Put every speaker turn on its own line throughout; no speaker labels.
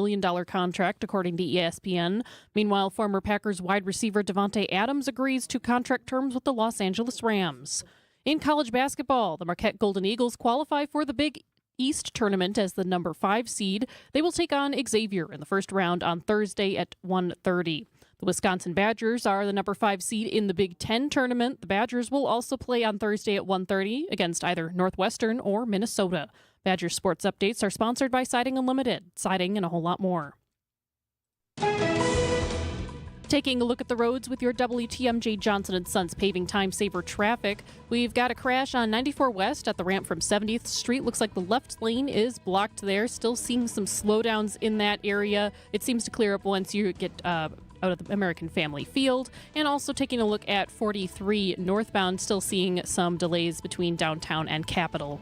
million contract, according to ESPN. Meanwhile, former Packers wide receiver Davante Adams agrees to contract terms with the Los Angeles Rams. In college basketball, the Marquette Golden Eagles qualify for the Big East tournament as the number 5 seed. They will take on Xavier in the first round on Thursday at 1:30. The Wisconsin Badgers are the number 5 seed in the Big Ten tournament. The Badgers will also play on Thursday at 1:30 against either Northwestern or Minnesota. Badger Sports Updates are sponsored by Siding Unlimited. Siding and a whole lot more. Taking a look at the roads with your WTMJ Johnson & Sons paving time saver traffic. We've got a crash on 94 West at the ramp from 70th Street. Looks like the left lane is blocked there. Still seeing some slowdowns in that area. It seems to clear up once you get out of the American Family Field. And also taking a look at 43 northbound, still seeing some delays between downtown and Capitol.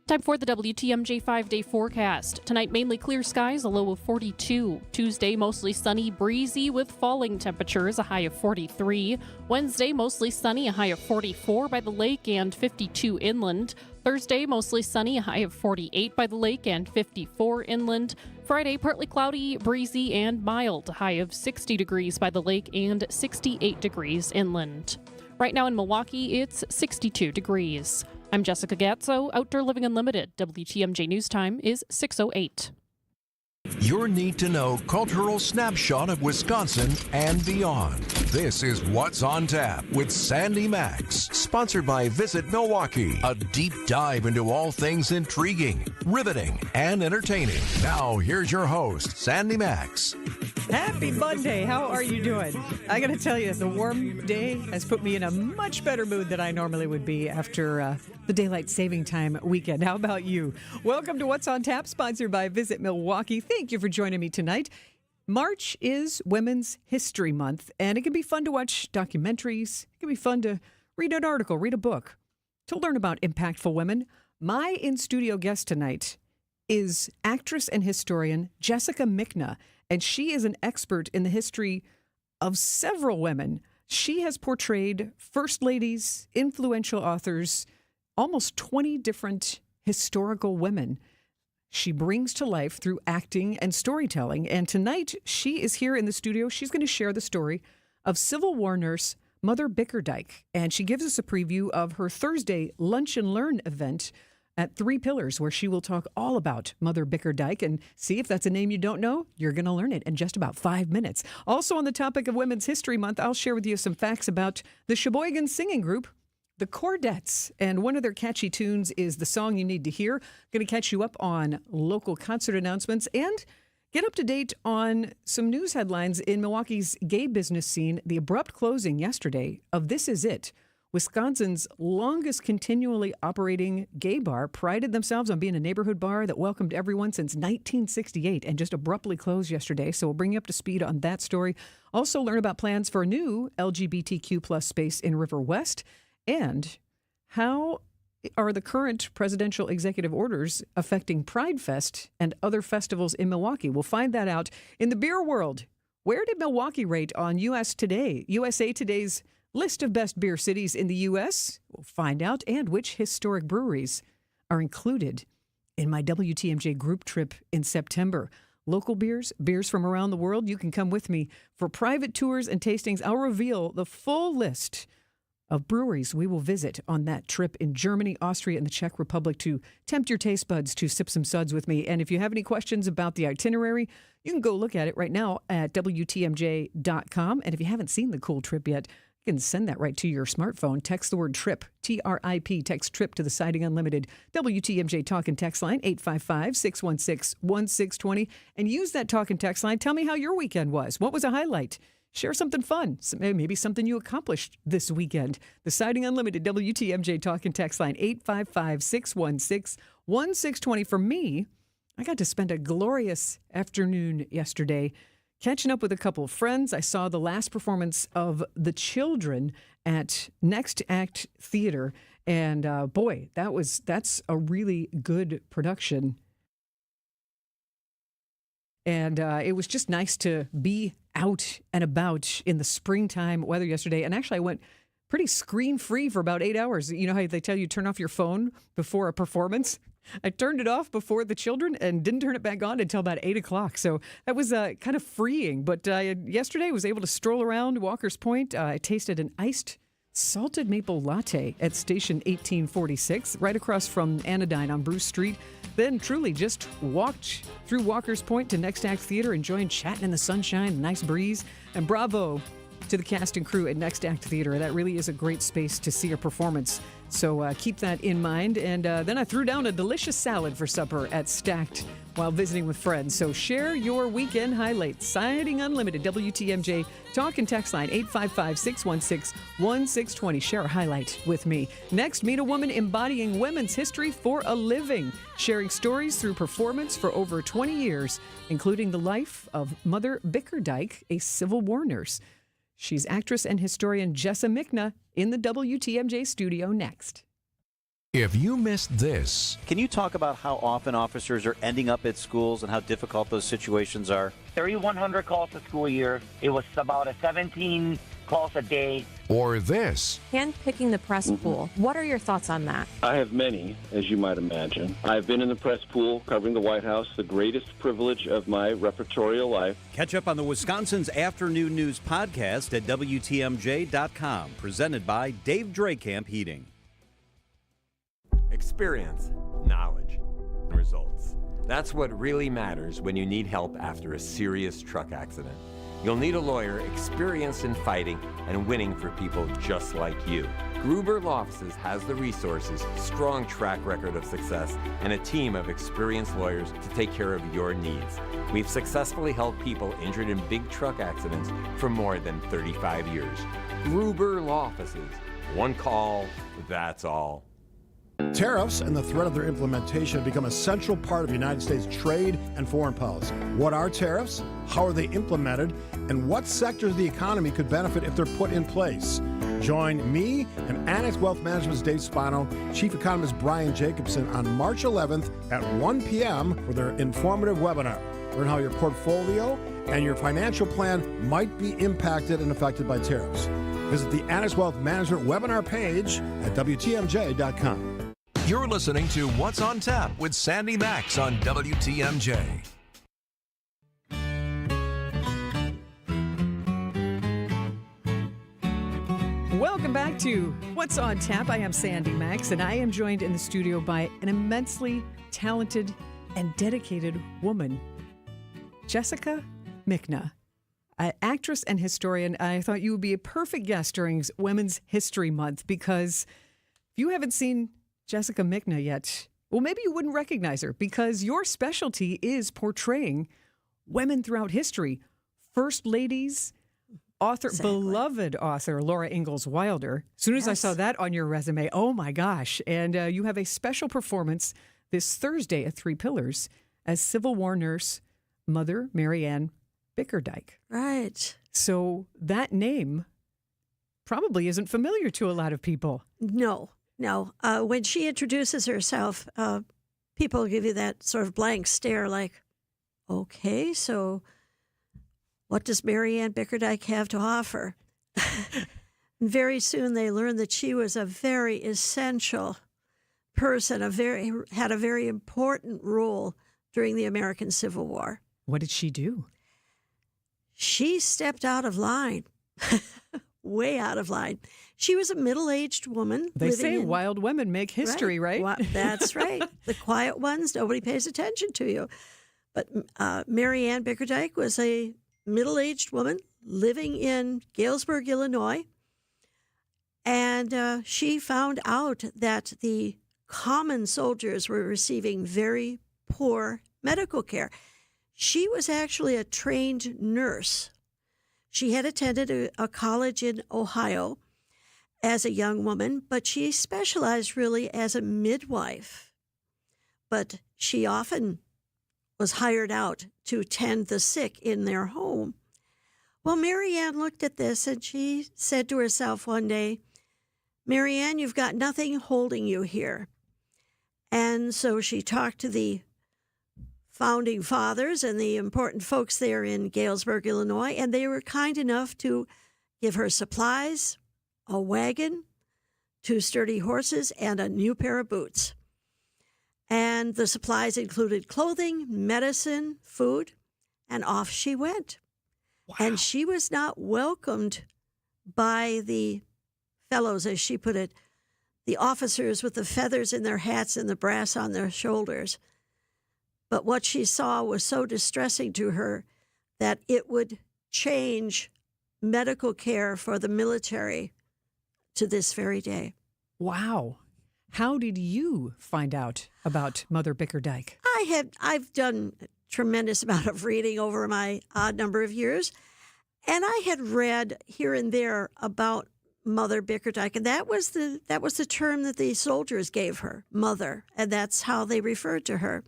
Time for the WTMJ 5-day forecast. Tonight, mainly clear skies, a low of 42. Tuesday, mostly sunny, breezy with falling temperatures, a high of 43. Wednesday, mostly sunny, a high of 44 by the lake and 52 inland. Thursday, mostly sunny, a high of 48 by the lake and 54 inland. Friday, partly cloudy, breezy, and mild, a high of 60 degrees by the lake and 68 degrees inland. Right now in Milwaukee, it's 62 degrees. I'm Jessica Gatzo, Outdoor Living Unlimited. WTMJ News Time is 6:08.
Your need-to-know cultural snapshot of Wisconsin and beyond. This is What's on Tap with Sandy Max, sponsored by Visit Milwaukee. A deep dive into all things intriguing, riveting, and entertaining. Now, here's your host, Sandy Max.
Happy Monday. How are you doing? I got to tell you, the warm day has put me in a much better mood than I normally would be after the Daylight Saving Time weekend. How about you? Welcome to What's on Tap, sponsored by Visit Milwaukee. Thank you for joining me tonight. March is Women's History Month, and it can be fun to watch documentaries. It can be fun to read an article, read a book, to learn about impactful women. My in-studio guest tonight is actress and historian Jessica Michna, and she is an expert in the history of several women. She has portrayed first ladies, influential authors, almost 20 different historical women she brings to life through acting and storytelling. And tonight, she is here in the studio. She's going to share the story of Civil War nurse Mother Bickerdike. And she gives us a preview of her Thursday Lunch and Learn event at 3 Pillars, where she will talk all about Mother Bickerdike. And see, if that's a name you don't know, you're going to learn it in just about 5 minutes. Also on the topic of Women's History Month, I'll share with you some facts about the Sheboygan singing group, the Cordettes, and one of their catchy tunes is The Song You Need to Hear. Going to catch you up on local concert announcements and get up to date on some news headlines in Milwaukee's gay business scene. The abrupt closing yesterday of This Is It, Wisconsin's longest continually operating gay bar, prided themselves on being a neighborhood bar that welcomed everyone since 1968 and just abruptly closed yesterday. So we'll bring you up to speed on that story. Also learn about plans for a new LGBTQ plus space in River West. And how are the current presidential executive orders affecting Pride Fest and other festivals in Milwaukee? We'll find that out. In the beer world, where did Milwaukee rate on USA Today's list of best beer cities in the U.S.? We'll find out. And which historic breweries are included in my WTMJ group trip in September. Local beers, beers from around the world. You can come with me for private tours and tastings. I'll reveal the full list of breweries we will visit on that trip in Germany, Austria, and the Czech Republic to tempt your taste buds to sip some suds with me. And if you have any questions about the itinerary, you can go look at it right now at WTMJ.com. And if you haven't seen the cool trip yet, you can send that right to your smartphone. Text the word TRIP, TRIP, text TRIP to the Siding Unlimited WTMJ talk and text line, 855-616-1620. And use that talk and text line. Tell me how your weekend was. What was a highlight? Share something fun, maybe something you accomplished this weekend. The Siding Unlimited WTMJ talk and text line, 855-616-1620. For me, I got to spend a glorious afternoon yesterday catching up with a couple of friends. I saw the last performance of The Children at Next Act Theater. And boy, that's a really good production. And it was just nice to be out and about in the springtime weather yesterday. And actually, I went pretty screen-free for about 8 hours. You know how they tell you turn off your phone before a performance? I turned it off before the children and didn't turn it back on until about 8 o'clock. So that was kind of freeing. But yesterday I was able to stroll around Walker's Point. I tasted an iced salted maple latte at Station 1846, right across from Anodyne on Bruce Street. Then truly just walked through Walker's Point to Next Act Theater, enjoying chatting in the sunshine, nice breeze. And bravo to the cast and crew at Next Act Theater. That really is a great space to see a performance. So keep that in mind. And then I threw down a delicious salad for supper at Stacked while visiting with friends. So share your weekend highlights. Siding Unlimited, WTMJ talk and text line 855-616-1620. Share a highlight with me. Next, meet a woman embodying women's history for a living, sharing stories through performance for over 20 years, including the life of Mother Bickerdike, a Civil War nurse. She's actress and historian Jessa Michna in the WTMJ studio next.
If you missed this,
Can you talk about how often officers are ending up at schools and how difficult those situations are?
3,100 calls a school year. It was about 17 calls a day.
or this,
Handpicking the press pool. What are your thoughts on that?
I have many, as you might imagine. I've been in the press pool covering the White House, the greatest privilege of my repertorial life.
Catch up on the Wisconsin's Afternoon News podcast at WTMJ.com, presented by Dave Drakamp Heating.
Experience, knowledge, and results. That's what really matters when you need help after a serious truck accident. You'll need a lawyer experienced in fighting and winning for people just like you. Gruber Law Offices has the resources, strong track record of success, and a team of experienced lawyers to take care of your needs. We've successfully helped people injured in big truck accidents for more than 35 years. Gruber Law Offices. One call, that's all.
Tariffs and the threat of their implementation have become a central part of United States trade and foreign policy. What are tariffs? How are they implemented? And what sectors of the economy could benefit if they're put in place? Join me and Annex Wealth Management's Dave Spano, Chief Economist Brian Jacobson on March 11th at 1 p.m. for their informative webinar. Learn how your portfolio and your financial plan might be impacted and affected by tariffs. Visit the Annex Wealth Management webinar page at WTMJ.com.
you're listening to What's on Tap with Sandy Max on WTMJ.
Welcome back to What's on Tap. I am Sandy Max, and I am joined in the studio by an immensely talented and dedicated woman, Jessica Michna, an actress and historian. I thought you would be a perfect guest during Women's History Month because if you haven't seen Jessica Michna yet, well, maybe you wouldn't recognize her because your specialty is portraying women throughout history, first ladies, author, beloved author Laura Ingalls Wilder. As soon as I saw that on your resume, oh my gosh. And you have a special performance this Thursday at Three Pillars as Civil War nurse Mother Mary Ann Bickerdike.
Right.
So that name probably isn't familiar to a lot of people.
No. When she introduces herself, people give you that sort of blank stare like, okay, so what does Mary Ann Bickerdike have to offer? And very soon they learn that she was a very essential person, had a very important role during the American Civil War.
What did she do?
She stepped out of line, way out of line. She was a middle-aged woman.
They say wild women make history, right?
That's right. The quiet ones, nobody pays attention to you. But Mary Ann Bickerdike was a middle-aged woman living in Galesburg, Illinois. And she found out that the common soldiers were receiving very poor medical care. She was actually a trained nurse. She had attended a college in Ohio as a young woman, but she specialized really as a midwife. But she often was hired out to tend the sick in their home. Well, Mary Ann looked at this and she said to herself one day, Mary Ann, you've got nothing holding you here. And so she talked to the founding fathers and the important folks there in Galesburg, Illinois, and they were kind enough to give her supplies, a wagon, 2 sturdy horses, and a new pair of boots. And the supplies included clothing, medicine, food, and off she went. Wow. And she was not welcomed by the fellows, as she put it, the officers with the feathers in their hats and the brass on their shoulders. But what she saw was so distressing to her that it would change medical care for the military to this very day.
Wow. How did you find out about Mother Bickerdike?
I've done a tremendous amount of reading over my odd number of years, and I had read here and there about Mother Bickerdike, and that was the term that the soldiers gave her, Mother, and that's how they referred to her,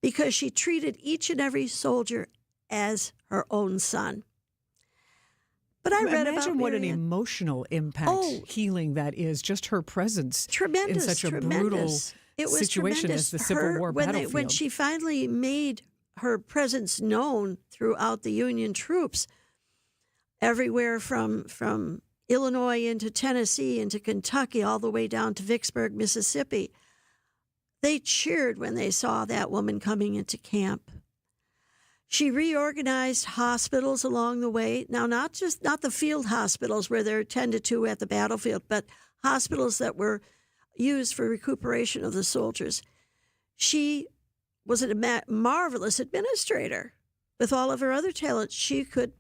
because she treated each and every soldier as her own son. But I read
Imagine
about
what an
Marianne.
emotional impact, healing that is, just her presence
Tremendous,
in such a
tremendous.
brutal
It was
situation
tremendous.
as the Civil War battlefield.
When she finally made her presence known throughout the Union troops, everywhere from Illinois into Tennessee, into Kentucky, all the way down to Vicksburg, Mississippi, they cheered when they saw that woman coming into camp. She reorganized hospitals along the way. Now, not the field hospitals where they're tended to at the battlefield, but hospitals that were used for recuperation of the soldiers. She was a marvelous administrator. With all of her other talents, she could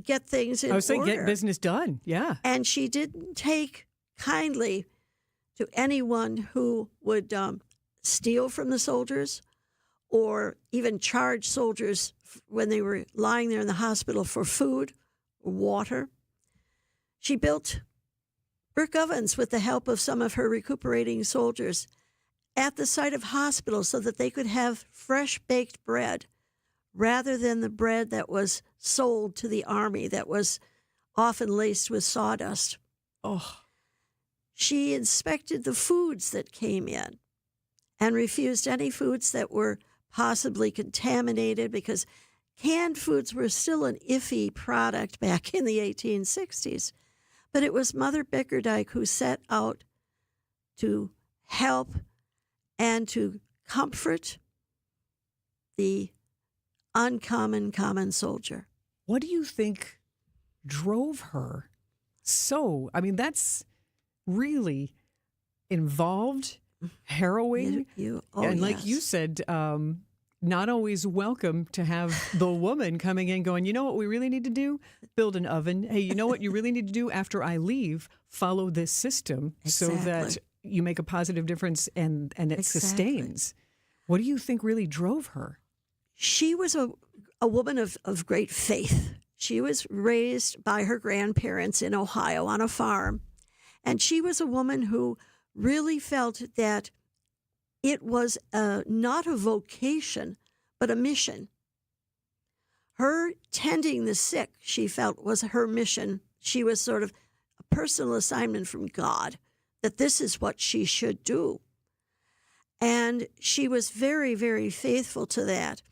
get things in order.
I was saying, get business done, yeah.
And she didn't take kindly to anyone who would steal from the soldiers or even charge soldiers when they were lying there in the hospital for food or water. She built brick ovens with the help of some of her recuperating soldiers at the site of hospitals so that they could have fresh baked bread rather than the bread that was sold to the army that was often laced with sawdust.
Oh.
She inspected the foods that came in and refused any foods that were possibly contaminated, because canned foods were still an iffy product back in the 1860s. But it was Mother Bickerdike who set out to help and to comfort the common soldier.
What do you think drove her so? I mean, that's really involved, harrowing, and like
yes.
you said, not always welcome to have the woman coming in going, you know what we really need to do? Build an oven. Hey, you know what you really need to do after I leave? Follow this system so that you make a positive difference and it sustains. What do you think really drove her?
She was a woman of great faith. She was raised by her grandparents in Ohio on a farm, and she was a woman who really felt that it was not a vocation, but a mission. Her tending the sick, she felt, was her mission. She was sort of a personal assignment from God, that this is what she should do. And she was very, very faithful to that.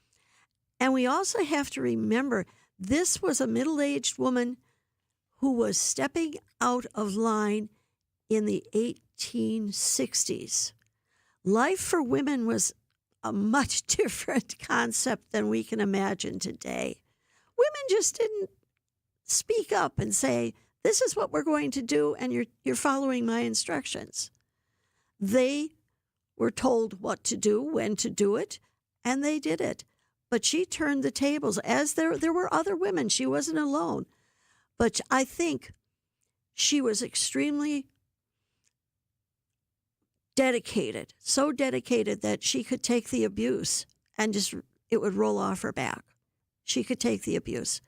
And we also have to remember, this was a middle-aged woman who was stepping out of line in the 1860s. Life for women was a much different concept than we can imagine today. Women just didn't speak up and say, this is what we're going to do, and you're following my instructions. They were told what to do, when to do it, and they did it. But she turned the tables, as there were other women. She wasn't alone. But I think she was extremely dedicated, so dedicated that she could take the abuse and just it would roll off her back. She could take the abuse.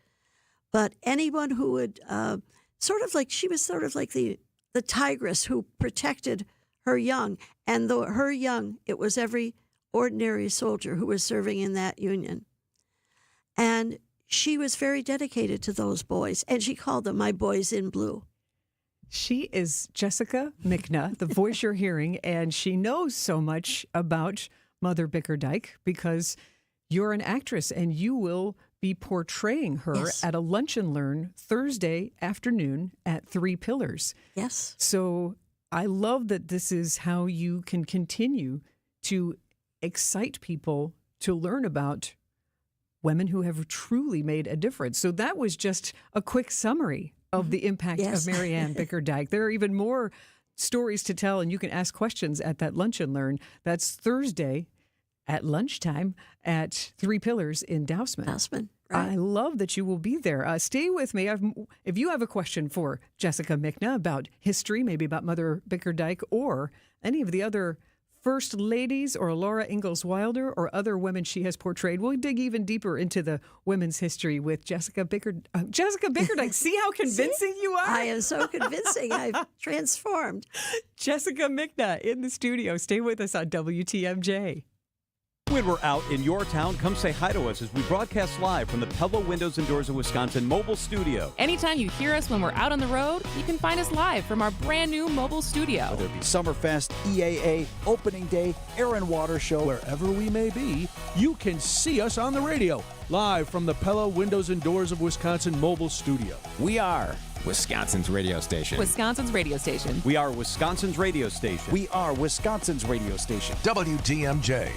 But anyone who would, she was sort of like the tigress who protected her young. And though her young, it was every ordinary soldier who was serving in that union. And she was very dedicated to those boys, and she called them my boys in blue.
She is Jessica Mickna, the voice you're hearing, and she knows so much about Mother Bickerdike because you're an actress and you will be portraying her at a lunch and learn Thursday afternoon at Three Pillars.
Yes.
So I love that this is how you can continue to excite people to learn about women who have truly made a difference. So that was just a quick summary of the impact of Marianne Bickerdike. There are even more stories to tell, and you can ask questions at that lunch and learn. That's Thursday at lunchtime at Three Pillars in Dousman.
Right.
I love that you will be there. Stay with me. If you have a question for Jessica Michna about history, maybe about Mother Bickerdike or any of the other First Ladies or Laura Ingalls Wilder or other women she has portrayed, we'll dig even deeper into the women's history with Jessica Bickerdike. See how convincing you are?
I am so convincing. I've transformed.
Jessica Michna in the studio. Stay with us on WTMJ.
When we're out in your town, come say hi to us as we broadcast live from the Pella Windows and Doors of Wisconsin mobile studio.
Anytime you hear us when we're out on the road, you can find us live from our brand new mobile studio.
Whether it be Summerfest, EAA, Opening Day, Air and Water Show,
wherever we may be, you can see us on the radio, live from the Pella Windows and Doors of Wisconsin mobile studio.
We are Wisconsin's radio station.
Wisconsin's radio station.
We are Wisconsin's radio station.
We are Wisconsin's radio station.
WTMJ.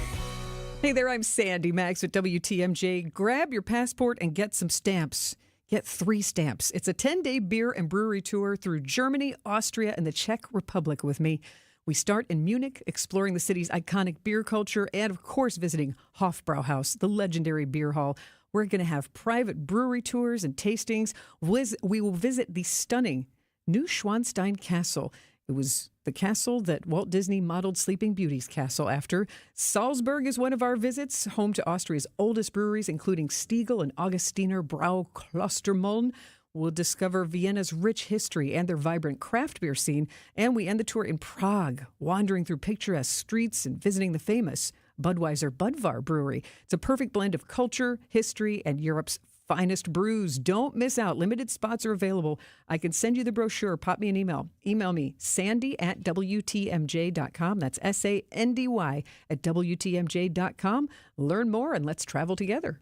Hey there, I'm Sandy Max with WTMJ. Grab your passport and get some stamps. Get 3 stamps. It's a 10-day beer and brewery tour through Germany, Austria, and the Czech Republic with me. We start in Munich, exploring the city's iconic beer culture, and of course visiting Hofbrauhaus, the legendary beer hall. We're going to have private brewery tours and tastings. We will visit the stunning Neuschwanstein Castle. It was the castle that Walt Disney modeled Sleeping Beauty's castle after. Salzburg is one of our visits, home to Austria's oldest breweries, including Stiegel and Augustiner Brau Klostermullen. We'll discover Vienna's rich history and their vibrant craft beer scene. And we end the tour in Prague, wandering through picturesque streets and visiting the famous Budweiser Budvar Brewery. It's a perfect blend of culture, history, and Europe's finest brews. Don't miss out. Limited spots are available. I can send you the brochure. Pop me an email. Email me, sandy@WTMJ.com. That's SANDY at WTMJ.com. Learn more and let's travel together.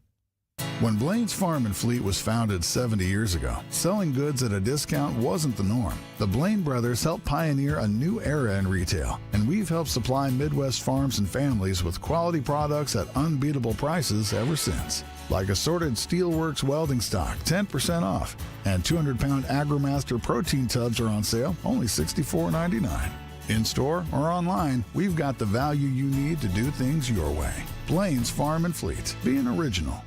When Blaine's Farm and Fleet was founded 70 years ago, selling goods at a discount wasn't the norm. The Blaine brothers helped pioneer a new era in retail, and we've helped supply Midwest farms and families with quality products at unbeatable prices ever since. Like assorted Steelworks welding stock, 10% off, and 200-pound AgroMaster protein tubs are on sale, only $64.99. In store or online, we've got the value you need to do things your way. Blaine's Farm and Fleet. Be an original.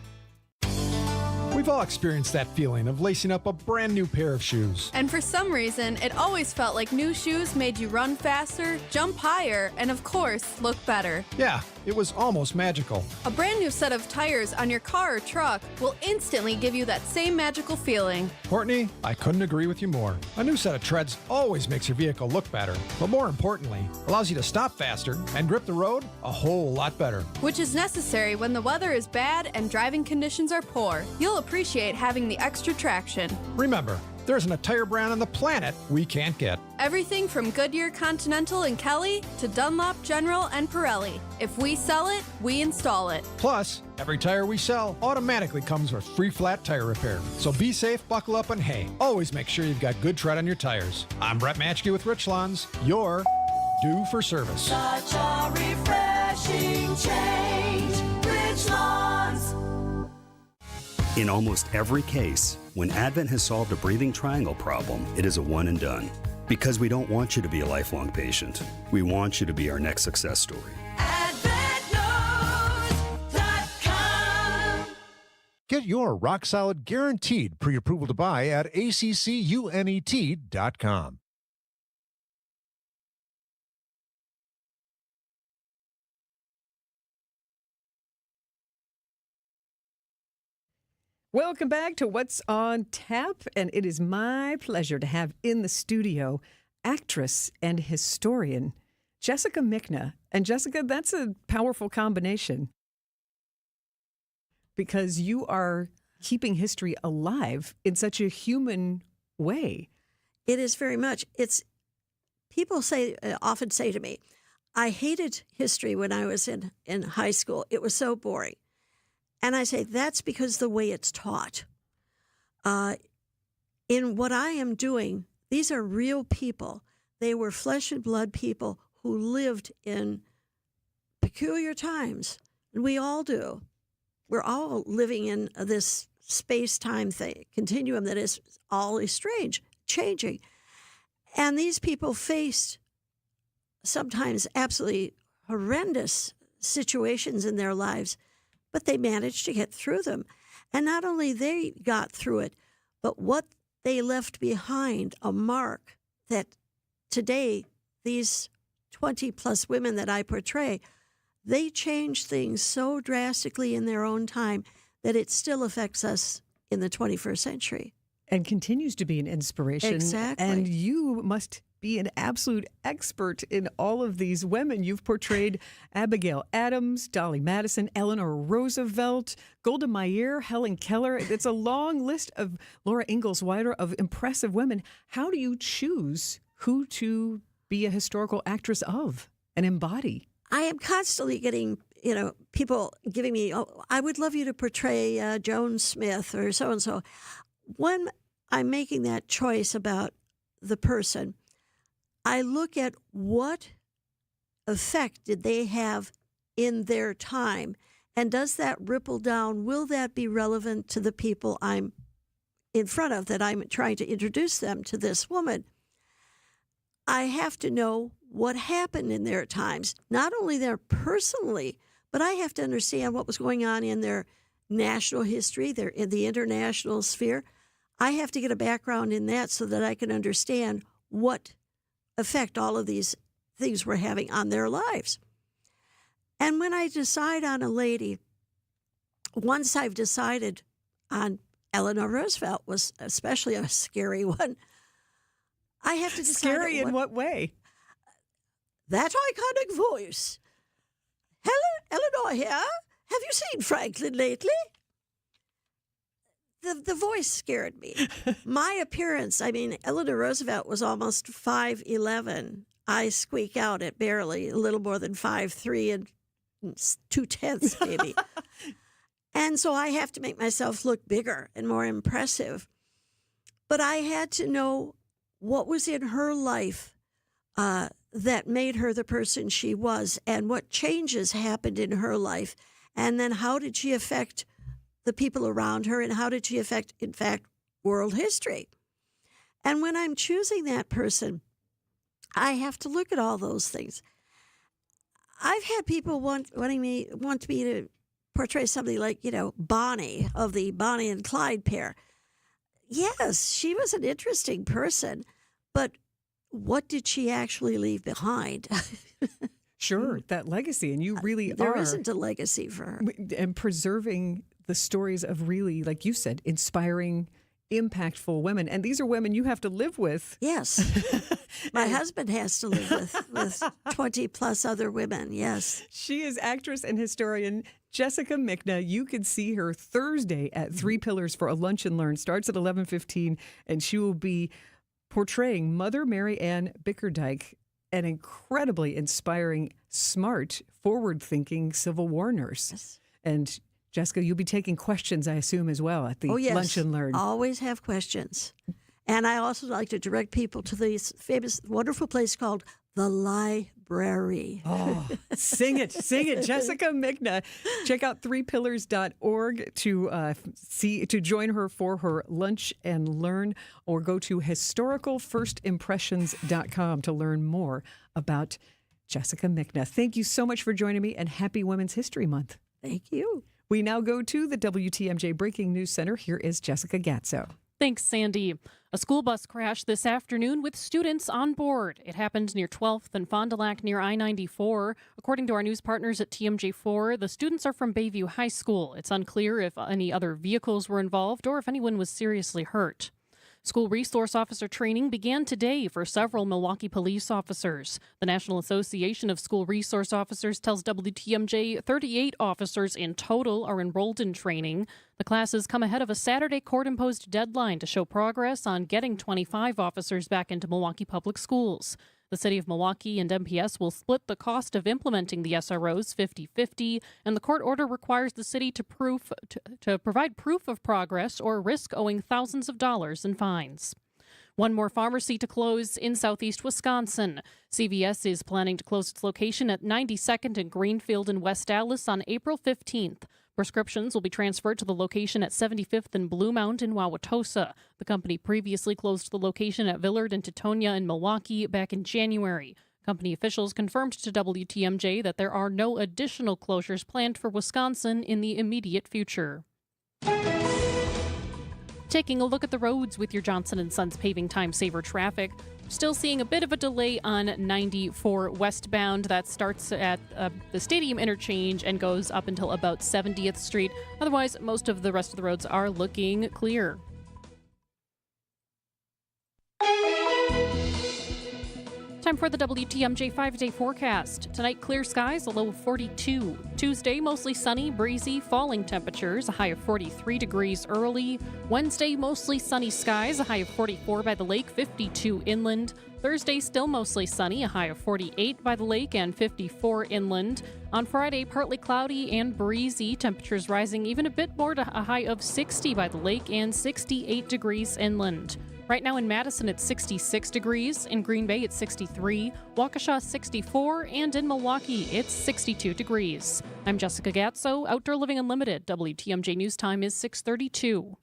We've all experienced that feeling of lacing up a brand new pair of shoes.
And for some reason, it always felt like new shoes made you run faster, jump higher, and of course, look better.
Yeah, it was almost magical.
A brand new set of tires on your car or truck will instantly give you that same magical feeling.
Courtney, I couldn't agree with you more. A new set of treads always makes your vehicle look better, but more importantly, allows you to stop faster and grip the road a whole lot better.
Which is necessary when the weather is bad and driving conditions are poor. You'll appreciate having the extra traction.
Remember, there isn't a tire brand on the planet we can't get.
Everything from Goodyear Continental and Kelly to Dunlop General and Pirelli. If we sell it, we install it.
Plus, every tire we sell automatically comes with free flat tire repair. So be safe, buckle up, and hey, always make sure you've got good tread on your tires. I'm Brett Matchke with Richlands. You're due for service.
Such a refreshing change. Richlands.
In almost every case, when Advent has solved a breathing triangle problem, it is a one and done. Because we don't want you to be a lifelong patient. We want you to be our next success story.
AdventNows.com.
Get your rock-solid guaranteed pre-approval to buy at ACCUNET.com.
Welcome back to What's on Tap, and it is my pleasure to have in the studio actress and historian Jessica Michna. And Jessica, that's a powerful combination because you are keeping history alive in such a human way.
It is very much. It's people often say to me, I hated history when I was in high school. It was so boring. And I say that's because the way it's taught. In what I am doing, these are real people. They were flesh and blood people who lived in peculiar times. And we all do. We're all living in this space-time continuum that is always strange, changing. And these people faced sometimes absolutely horrendous situations in their lives, but they managed to get through them. And not only they got through it, but what they left behind, a mark that today, these 20-plus women that I portray, they changed things so drastically in their own time that it still affects us in the 21st century.
And continues to be an inspiration.
Exactly.
And you must be an absolute expert in all of these women. You've portrayed Abigail Adams, Dolly Madison, Eleanor Roosevelt, Golda Meir, Helen Keller. It's a long list of Laura Ingalls Wilder of impressive women. How do you choose who to be a historical actress of and embody?
I am constantly getting, people giving me, I would love you to portray Joan Smith or so-and-so. When I'm making that choice about the person, I look at what effect did they have in their time, and does that ripple down? Will that be relevant to the people I'm in front of, that I'm trying to introduce them to this woman? I have to know what happened in their times, not only there personally, but I have to understand what was going on in their national history, in the international sphere. I have to get a background in that so that I can understand what effect all of these things were having on their lives. And when I decide on a lady, once I've decided on Eleanor Roosevelt, was especially a scary one, I have to decide.
Scary in what way?
That iconic voice. Eleanor here. Have you seen Franklin lately? The voice scared me. My appearance, Eleanor Roosevelt was almost 5'11". I squeak out at barely a little more than 5'3" and 2/10 maybe. And so I have to make myself look bigger and more impressive. But I had to know what was in her life that made her the person she was, and what changes happened in her life. And then how did she affect the people around her, and how did she affect, in fact, world history? And when I'm choosing that person, I have to look at all those things. I've had people want me to portray somebody like, Bonnie of the Bonnie and Clyde pair. Yes, she was an interesting person, but what did she actually leave behind?
Sure, that legacy. And you really
There
are.
There isn't a legacy for her.
And preserving the stories of really, like you said, inspiring, impactful women. And these are women you have to live with.
Yes. My husband has to live with 20 plus other women. Yes.
She is actress and historian Jessica Michna. You can see her Thursday at Three Pillars for a Lunch and Learn. Starts at 11:15, and she will be portraying Mother Mary Ann Bickerdike, an incredibly inspiring, smart, forward-thinking Civil War nurse.
Yes.
And Jessica, you'll be taking questions, I assume, as well at the Lunch and Learn.
Always have questions. And I also like to direct people to this famous, wonderful place called the Library.
Oh, sing it, Jessica Michna. Check out threepillars.org to join her for her Lunch and Learn, or go to historicalfirstimpressions.com to learn more about Jessica Michna. Thank you so much for joining me, and happy Women's History Month.
Thank you.
We now go to the WTMJ Breaking News Center. Here is Jessica Gatzo.
Thanks, Sandy. A school bus crashed this afternoon with students on board. It happened near 12th and Fond du Lac near I-94. According to our news partners at TMJ4, the students are from Bayview High School. It's unclear if any other vehicles were involved or if anyone was seriously hurt. School resource officer training began today for several Milwaukee police officers. The National Association of School Resource Officers tells WTMJ 38 officers in total are enrolled in training. The classes come ahead of a Saturday court-imposed deadline to show progress on getting 25 officers back into Milwaukee public schools. The city of Milwaukee and MPS will split the cost of implementing the SROs 50-50, and the court order requires the city to provide proof of progress or risk owing thousands of dollars in fines. One more pharmacy to close in southeast Wisconsin. CVS is planning to close its location at 92nd and Greenfield in West Dallas on April 15th. Prescriptions will be transferred to the location at 75th and Bluemount in Wauwatosa. The company previously closed the location at Villard and Titonia in Milwaukee back in January. Company officials confirmed to WTMJ that there are no additional closures planned for Wisconsin in the immediate future. Taking a look at the roads with your Johnson & Sons Paving Time Saver traffic. Still seeing a bit of a delay on 94 westbound. That starts at the Stadium interchange and goes up until about 70th Street. Otherwise, most of the rest of the roads are looking clear. Time for the WTMJ 5-day forecast. Tonight, clear skies, a low of 42. Tuesday, mostly sunny, breezy, falling temperatures, a high of 43 degrees early. Wednesday, mostly sunny skies, a high of 44 by the lake, 52 inland. Thursday, still mostly sunny, a high of 48 by the lake and 54 inland. On Friday, partly cloudy and breezy, temperatures rising even a bit more to a high of 60 by the lake and 68 degrees inland. Right now in Madison, it's 66 degrees. In Green Bay, it's 63. Waukesha, 64. And in Milwaukee, it's 62 degrees. I'm Jessica Gatso, Outdoor Living Unlimited. WTMJ News Time is 6:32.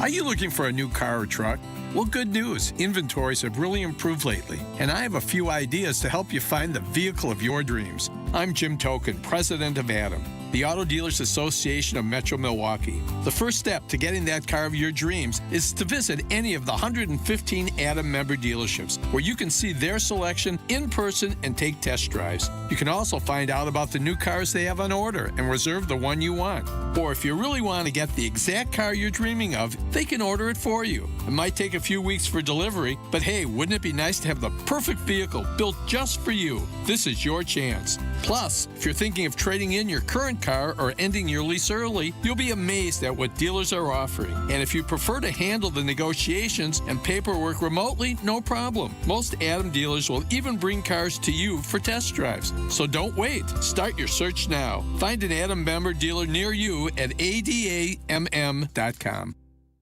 Are you looking for a new car or truck? Well, good news. Inventories have really improved lately, and I have a few ideas to help you find the vehicle of your dreams. I'm Jim Token, president of Adam, the Auto Dealers Association of Metro Milwaukee. The first step to getting that car of your dreams is to visit any of the 115 Adam member dealerships, where you can see their selection in person and take test drives. You can also find out about the new cars they have on order and reserve the one you want. Or if you really want to get the exact car you're dreaming of, they can order it for you. It might take a few weeks for delivery, but hey, wouldn't it be nice to have the perfect vehicle built just for you? This is your chance. Plus, if you're thinking of trading in your current car or ending your lease early, you'll be amazed at what dealers are offering. And if you prefer to handle the negotiations and paperwork remotely, no problem. Most Adam dealers will even bring cars to you for test drives. So don't wait. Start your search now. Find an Adam member dealer near you at adamm.com.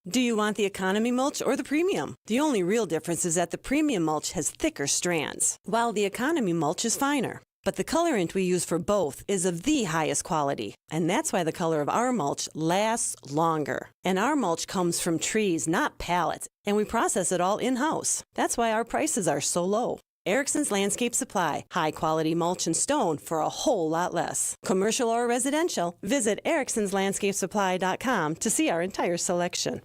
Do you want the economy mulch or the premium? The only real difference is that the premium mulch has thicker strands, while the economy mulch is finer. But the colorant we use for both is of the highest quality, and that's why the color of our mulch lasts longer. And our mulch comes from trees, not pallets, and we process it all in-house. That's why our prices are so low. Erickson's Landscape Supply, high-quality mulch and stone for a whole lot less. Commercial or residential, visit ericksonslandscapesupply.com to see our entire selection.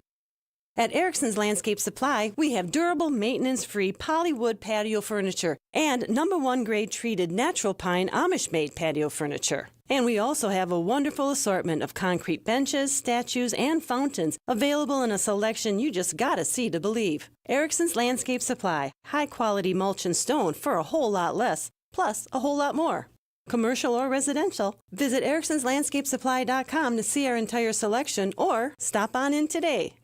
At Erickson's Landscape Supply, we have durable, maintenance-free polywood patio furniture and #1 grade treated natural pine Amish-made patio furniture. And we also have a wonderful assortment of concrete benches, statues, and fountains available in a selection you just gotta see to believe. Erickson's Landscape Supply, high-quality mulch and stone for a whole lot less, plus a whole lot more. Commercial or residential, visit ericksonslandscapesupply.com to see our entire selection or stop on in today.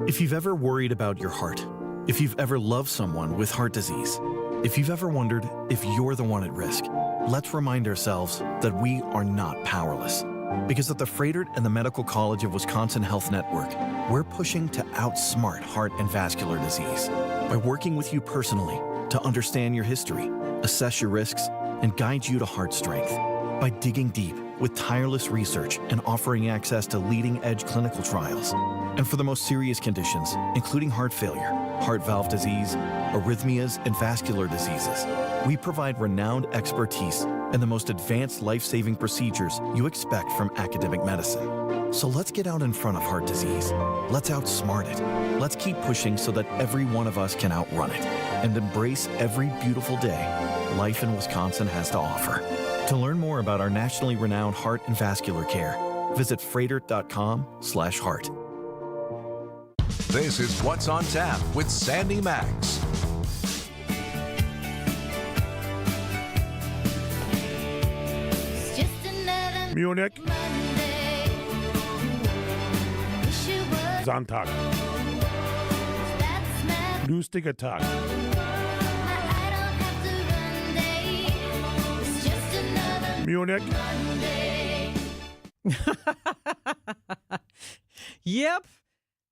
If you've ever worried about your heart, if you've ever loved someone with heart disease, if you've ever wondered if you're the one at risk, let's remind ourselves that we are not powerless. Because at the Froedtert and the Medical College of Wisconsin Health Network, we're pushing to outsmart heart and vascular disease by working with you personally to understand your history, assess your risks, and guide you to heart strength. By digging deep with tireless research and offering access to leading-edge clinical trials. And for the most serious conditions, including heart failure, heart valve disease, arrhythmias, and vascular diseases, we provide renowned expertise and the most advanced life-saving procedures you expect from academic medicine. So let's get out in front of heart disease. Let's outsmart it. Let's keep pushing so that every one of us can outrun it and embrace every beautiful day life in Wisconsin has to offer. To learn more about our nationally renowned heart and vascular care, visit froedtert.com/heart.
This is What's on Tap with Sandy Max.
Munich. Sonntag.
Lustig attack. Munich.
Yep.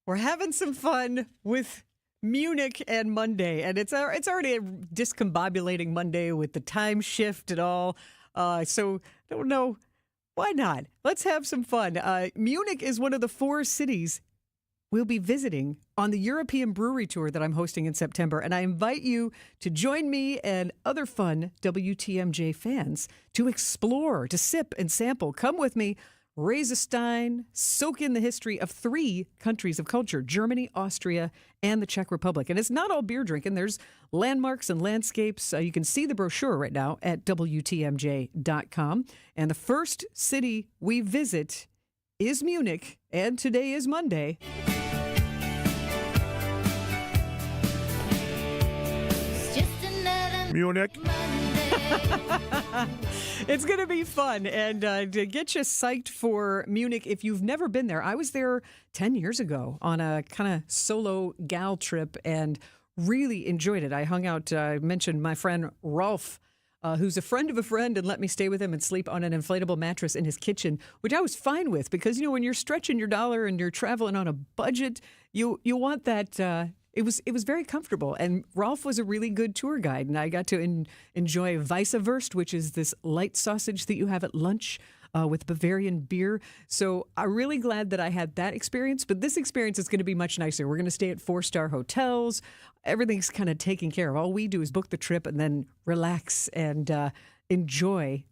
We're having some fun with Munich and Monday. And it's already a discombobulating Monday with the time shift and all. So I don't know. Why not? Let's have some fun. Munich is one of the 4 cities we'll be visiting on the European Brewery Tour that I'm hosting in September. And I invite you to join me and other fun WTMJ fans to explore, to sip and sample. Come with me, raise a stein, soak in the history of 3 countries of culture, Germany, Austria, and the Czech Republic. And it's not all beer drinking. There's landmarks and landscapes. You can see the brochure right now at WTMJ.com. And the first city we visit is Munich, and today is Monday.
Munich.
It's going to be fun. And to get you psyched for Munich, if you've never been there, I was there 10 years ago on a kind of solo gal trip and really enjoyed it. I hung out, I mentioned my friend Rolf, who's a friend of a friend, and let me stay with him and sleep on an inflatable mattress in his kitchen, which I was fine with because, you know, when you're stretching your dollar and you're traveling on a budget, you want that. It was very comfortable, and Rolf was a really good tour guide, and I got to enjoy Weisswurst, which is this light sausage that you have at lunch with Bavarian beer. So I'm really glad that I had that experience, but this experience is going to be much nicer. We're going to stay at 4-star hotels. Everything's kind of taken care of. All we do is book the trip and then relax and enjoy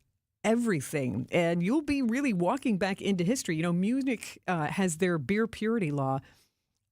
everything. And you'll be really walking back into history. You know, Munich has their beer purity law.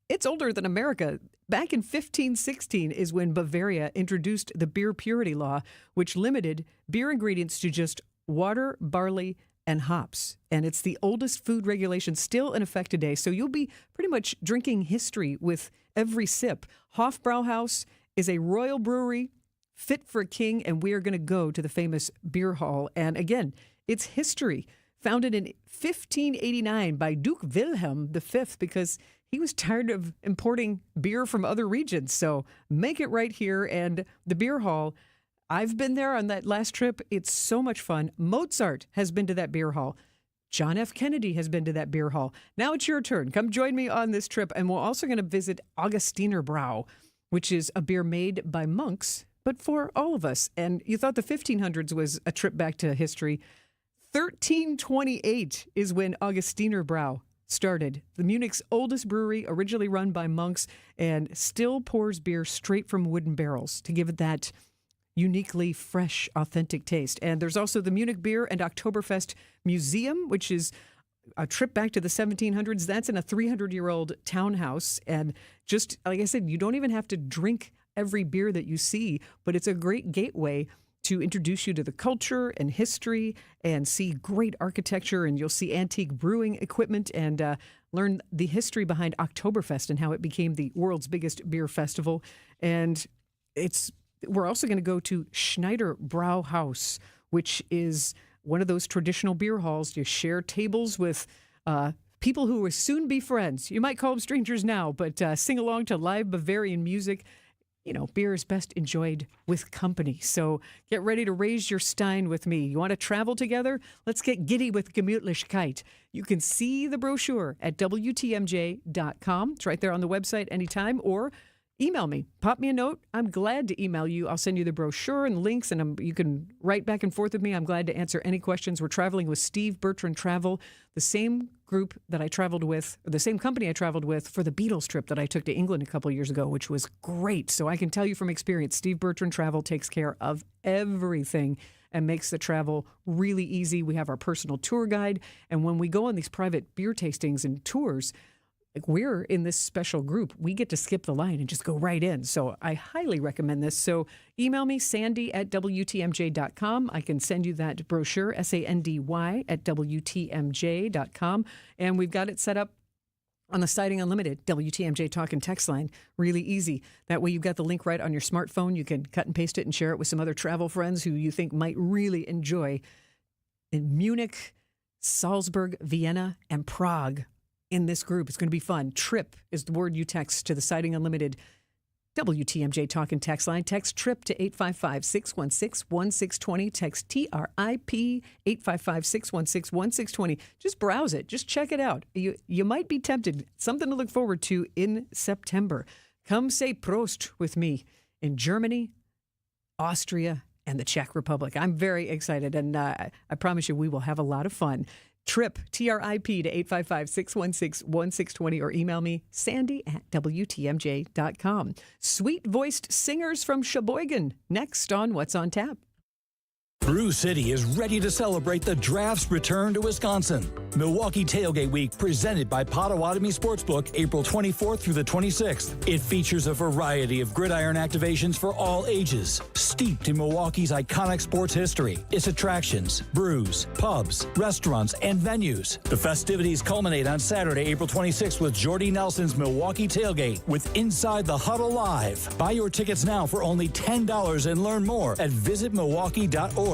It's older than America. Back in 1516 is when Bavaria introduced the beer purity law, which limited beer ingredients to just water, barley, and hops. And it's the oldest food regulation still in effect today. So you'll be pretty much drinking history with every sip. Hofbrauhaus is a royal brewery fit for a king, and we are going to go to the famous beer hall. And again, it's history. Founded in 1589 by Duke Wilhelm V, because he was tired of importing beer from other regions. So make it right here. And the beer hall, I've been there on that last trip. It's so much fun. Mozart has been to that beer hall. John F. Kennedy has been to that beer hall. Now it's your turn. Come join me on this trip. And we're also going to visit Augustiner Brau, which is a beer made by monks, but for all of us. And you thought the 1500s was a trip back to history. 1328 is when Augustiner Brau started. The Munich's oldest brewery, originally run by monks, and still pours beer straight from wooden barrels to give it that uniquely fresh, authentic taste. And there's also the Munich Beer and Oktoberfest Museum, which is a trip back to the 1700s. That's in a 300-year-old townhouse. And just like I said, you don't even have to drink every beer that you see, but it's a great gateway to introduce you to the culture and history and see great architecture, and you'll see antique brewing equipment and learn the history behind Oktoberfest and how it became the world's biggest beer festival. And we're also going to go to Schneider Brauhaus, which is one of those traditional beer halls. You share tables with people who will soon be friends. You might call them strangers now, but sing along to live Bavarian music. You know, beer is best enjoyed with company. So get ready to raise your stein with me. You want to travel together? Let's get giddy with Gemütlichkeit. You can see the brochure at WTMJ.com. It's right there on the website anytime, or email me. Pop me a note. I'm glad to email you. I'll send you the brochure and links, and you can write back and forth with me. I'm glad to answer any questions. We're traveling with Steve Bertrand Travel, the same group that I traveled with, or the same company I traveled with for the Beatles trip that I took to England a couple of years ago, which was great. So I can tell you from experience, Steve Bertrand Travel takes care of everything and makes the travel really easy. We have our personal tour guide, and when we go on these private beer tastings and tours, like we're in this special group, we get to skip the line and just go right in. So I highly recommend this. So email me, sandy@WTMJ.com. I can send you that brochure, SANDY@WTMJ.com. And we've got it set up on the Siding Unlimited WTMJ Talk and Text line. Really easy. That way you've got the link right on your smartphone. You can cut and paste it and share it with some other travel friends who you think might really enjoy in Munich, Salzburg, Vienna, and Prague. In this group. It's going to be fun. TRIP is the word you text to the Siding Unlimited WTMJ Talk and Text line. Text TRIP to 855-616-1620. Text TRIP 855-616-1620. Just browse it. Just check it out. You might be tempted. Something to look forward to in September. Come say Prost with me in Germany, Austria, and the Czech Republic. I'm very excited, and I promise you we will have a lot of fun. TRIP, T-R-I-P, to 855-616-1620, or email me, sandy@WTMJ.com. Sweet-voiced singers from Sheboygan, next on What's on Tap.
Brew City is ready to celebrate the draft's return to Wisconsin. Milwaukee Tailgate Week, presented by Potawatomi Sportsbook, April 24th through the 26th. It features a variety of gridiron activations for all ages, steeped in Milwaukee's iconic sports history, its attractions, brews, pubs, restaurants, and venues. The festivities culminate on Saturday, April 26th with Jordy Nelson's Milwaukee Tailgate with Inside the Huddle Live. Buy your tickets now for only $10 and learn more at visitmilwaukee.org/tailgate.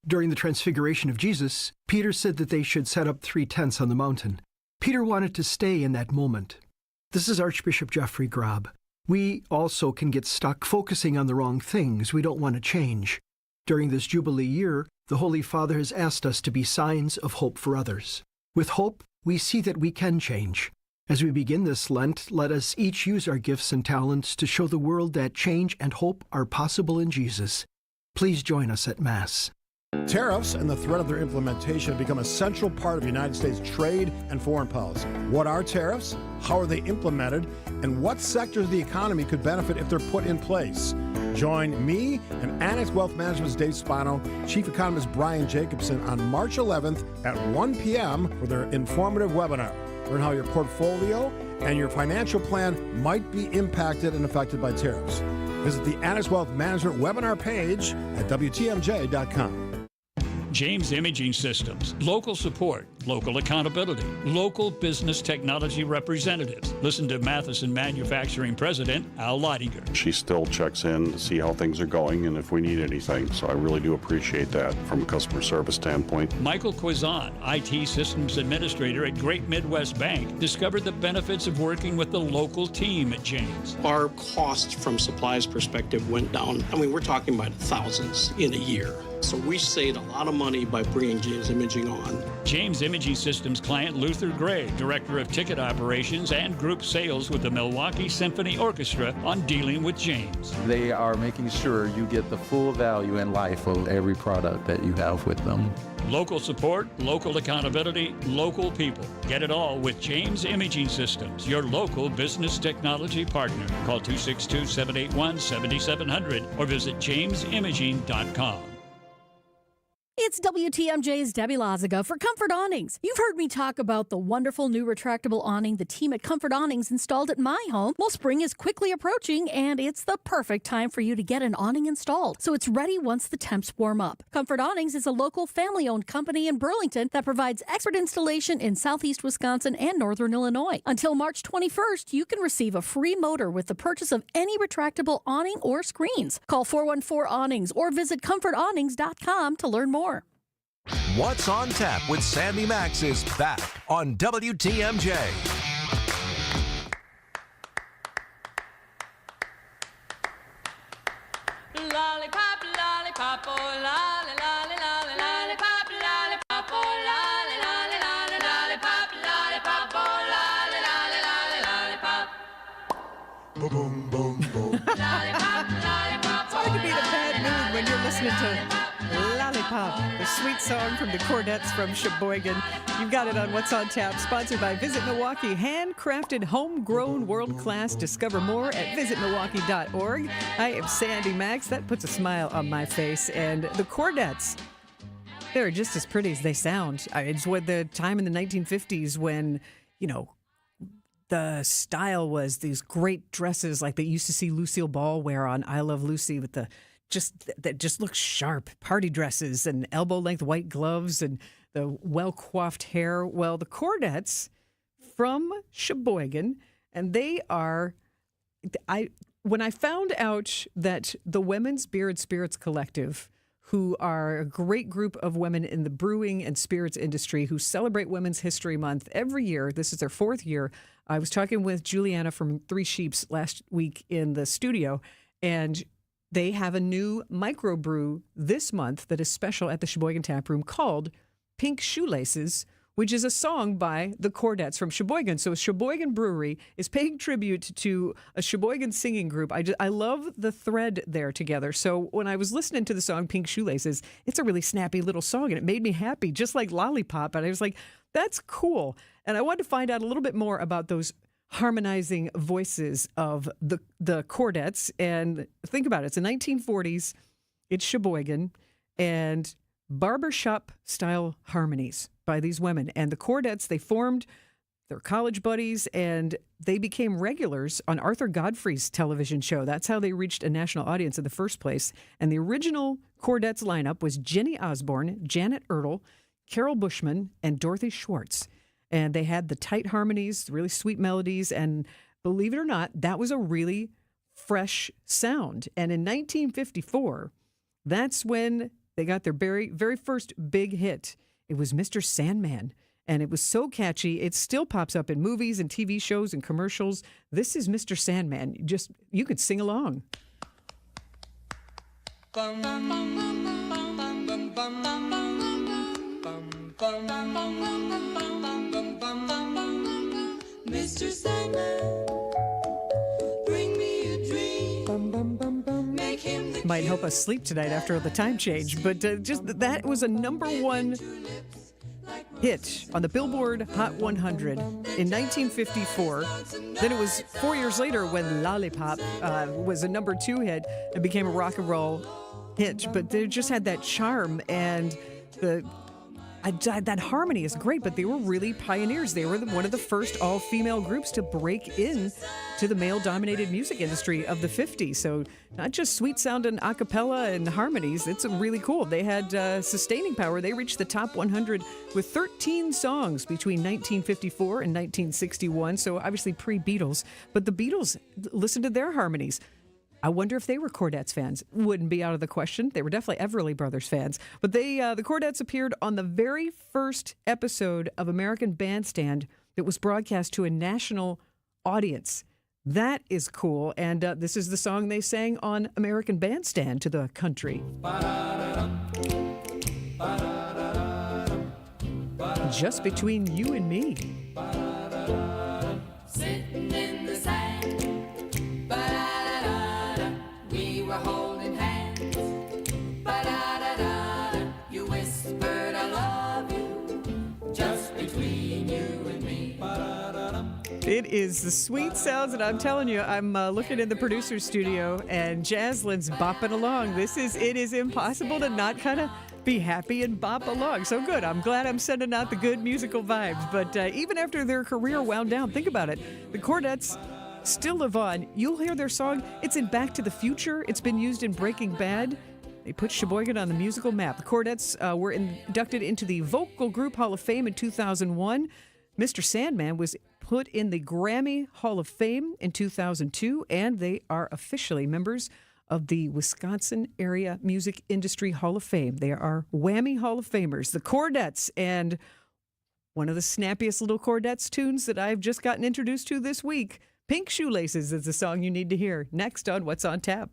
During the transfiguration of Jesus, Peter said that they should set up 3 tents on the mountain. Peter wanted to stay in that moment. This is Archbishop Jeffrey Grob. We also can get stuck focusing on the wrong things we don't want to change. During this Jubilee year, the Holy Father has asked us to be signs of hope for others. With hope, we see that we can change. As we begin this Lent, let us each use our gifts and talents to show the world that change and hope are possible in Jesus. Please join us at Mass.
Tariffs and the threat of their implementation have become a central part of United States trade and foreign policy. What are tariffs? How are they implemented? And what sectors of the economy could benefit if they're put in place? Join me and Annex Wealth Management's Dave Spano, Chief Economist Brian Jacobson on March 11th at 1 p.m. for their informative webinar. Learn how your portfolio and your financial plan might be impacted and affected by tariffs. Visit the Annex Wealth Management webinar page at WTMJ.com.
James Imaging Systems, local support, local accountability, local business technology representatives. Listen to Matheson Manufacturing President Al Leidinger.
She still checks in to see how things are going and if we need anything, so I really do appreciate that from a customer service standpoint.
Michael Quizon, IT Systems Administrator at Great Midwest Bank, discovered the benefits of working with the local team at James.
Our cost from supplies perspective went down. I mean, we're talking about thousands in a year. So we saved a lot of money by bringing James Imaging on.
James Imaging Systems client Luther Gray, Director of Ticket Operations and Group Sales with the Milwaukee Symphony Orchestra, on dealing with James.
They are making sure you get the full value and life of every product that you have with them.
Local support, local accountability, local people. Get it all with James Imaging Systems, your local business technology partner. Call 262-781-7700 or visit jamesimaging.com.
It's WTMJ's Debbie Lazaga for Comfort Awnings. You've heard me talk about the wonderful new retractable awning the team at Comfort Awnings installed at my home. Well, spring is quickly approaching, and it's the perfect time for you to get an awning installed, so it's ready once the temps warm up. Comfort Awnings is a local family-owned company in Burlington that provides expert installation in southeast Wisconsin and northern Illinois. Until March 21st, you can receive a free motor with the purchase of any retractable awning or screens. Call 414-AWNINGS or visit comfortawnings.com to learn more.
What's on Tap with Sandy Max is back on WTMJ.
Lollipop, lollipop, oh lolly, lolly, lolly, lollipop, lollipop, oh lolly, lolly, lolly, lollipop, lollipop, oh lolly, lolly, lolly, lollipop.
Boom, boom, boom, boom.
Lollipop, lollipop,
it's hard to be in a bad mood when you're listening to Lollipop, the sweet song from the Cornettes from Sheboygan. You've got it on What's on Tap, sponsored by Visit Milwaukee. Handcrafted, homegrown, world-class. Discover more at visitmilwaukee.org. I am Sandy Max. That puts a smile on my face. And the Cornettes, they're just as pretty as they sound. It's what the time in the 1950s when, you know, the style was these great dresses like they used to see Lucille Ball wear on I Love Lucy with that just looks sharp, party dresses and elbow-length white gloves and the well-coiffed hair. Well, the Cornettes from Sheboygan, and they are, when I found out that the Women's Beer and Spirits Collective, who are a great group of women in the brewing and spirits industry who celebrate Women's History Month every year. This is their 4th year. I was talking with Juliana from Three Sheeps last week in the studio, and they have a new microbrew this month that is special at the Sheboygan Tap Room called Pink Shoelaces, which is a song by the Chordettes from Sheboygan. So Sheboygan Brewery is paying tribute to a Sheboygan singing group. I love the thread there together. So when I was listening to the song Pink Shoelaces, it's a really snappy little song, and it made me happy, just like Lollipop. And I was like, that's cool. And I wanted to find out a little bit more about those harmonizing voices of the Chordettes. And think about it. It's the 1940s. It's Sheboygan. And barbershop-style harmonies by these women. And the Chordettes, they formed their college buddies, and they became regulars on Arthur Godfrey's television show. That's how they reached a national audience in the first place. And the original Chordettes lineup was Jenny Osborne, Janet Ertl, Carol Bushman, and Dorothy Schwartz. And they had the tight harmonies, really sweet melodies, and believe it or not, that was a really fresh sound. And in 1954, that's when they got their very, very first big hit. It was Mr. Sandman, and it was so catchy. It still pops up in movies and TV shows and commercials. This is Mr. Sandman. You could sing along.
Mr. Sandman, bring me a dream. Make him the
Might help us sleep tonight after the time change, but just that was a #1 hit on the Billboard Hot 100 in 1954. Then it was 4 years later when Lollipop was a #2 hit and became a rock and roll hit. But they just had that charm, and that harmony is great, but they were really pioneers. They were one of the first all-female groups to break in to the male-dominated music industry of the 50s. So not just sweet-sounding a cappella and harmonies. It's really cool. They had sustaining power. They reached the top 100 with 13 songs between 1954 and 1961, so obviously pre-Beatles. But the Beatles, listen to their harmonies. I wonder if they were Chordettes fans. Wouldn't be out of the question. They were definitely Everly Brothers fans. But the Chordettes appeared on the very first episode of American Bandstand that was broadcast to a national audience. That is cool. And this is the song they sang on American Bandstand to the country. Just between you and me.
Sitting in the sand. We were holding hands. Ba-da-da-da-da. You whispered, I love you. Just between you and me.
It is the sweet sounds, and I'm telling you, I'm looking in the producer's studio, and Jaslyn's bopping along. It is impossible to not kind of be happy and bop along. So good. I'm glad I'm sending out the good musical vibes. But even after their career wound down, think about it. The Chordettes still live on. You'll hear their song. It's in Back to the Future. It's been used in Breaking Bad. They put Sheboygan on the musical map. The Chordettes were inducted into the Vocal Group Hall of Fame in 2001. Mr. Sandman was put in the Grammy Hall of Fame in 2002, and they are officially members of the Wisconsin Area Music Industry Hall of Fame. They are Whammy Hall of Famers, the Chordettes, and one of the snappiest little Chordettes tunes that I've just gotten introduced to this week, Pink Shoelaces, is the song you need to hear next on What's on Tap.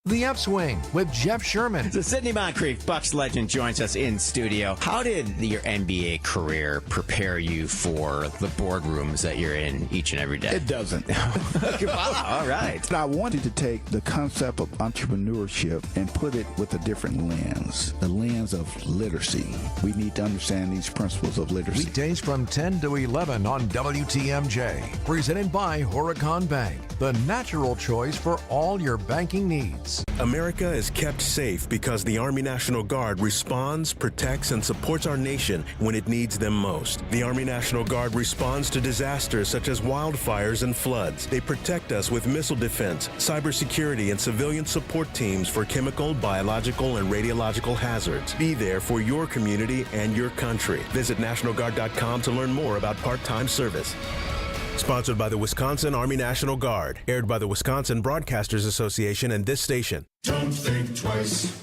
The Upswing with Jeff Sherman.
So Sidney Moncrief, Bucks legend, joins us in studio. How did your NBA career prepare you for the boardrooms that you're in each and every day?
It doesn't.
Wow, all right.
I wanted to take the concept of entrepreneurship and put it with a different lens, the lens of literacy. We need to understand these principles of literacy.
Weekdays from 10 to 11 on WTMJ. Presented by Horicon Bank, the natural choice for all your banking needs.
America is kept safe because the Army National Guard responds, protects, and supports our nation when it needs them most. The Army National Guard responds to disasters such as wildfires and floods. They protect us with missile defense, cybersecurity, and civilian support teams for chemical, biological, and radiological hazards. Be there for your community and your country. Visit NationalGuard.com to learn more about part-time service. Sponsored by the Wisconsin Army National Guard. Aired by the Wisconsin Broadcasters Association and this station.
Don't think twice.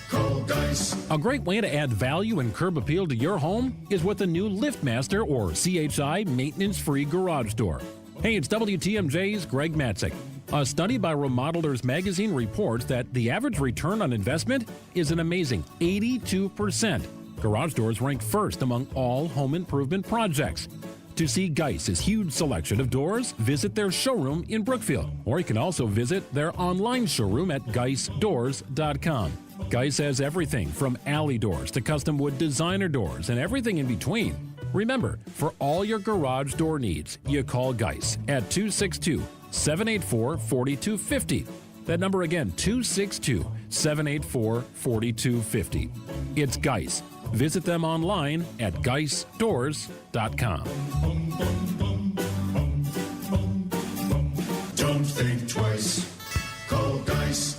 Call Dice.
A great way to add value and curb appeal to your home is with the new LiftMaster or CHI maintenance-free garage door. Hey, it's WTMJ's Greg Matzik. A study by Remodelers Magazine reports that the average return on investment is an amazing 82%. Garage doors rank first among all home improvement projects. To see Geiss's huge selection of doors, visit their showroom in Brookfield, or you can also visit their online showroom at geissdoors.com. Geiss has everything from alley doors to custom wood designer doors and everything in between. Remember, for all your garage door needs, you call Geiss at 262-784-4250. That number again, 262-784-4250. It's Geiss. Visit them online at geissdoors.com.
Don't think twice. Call Dice.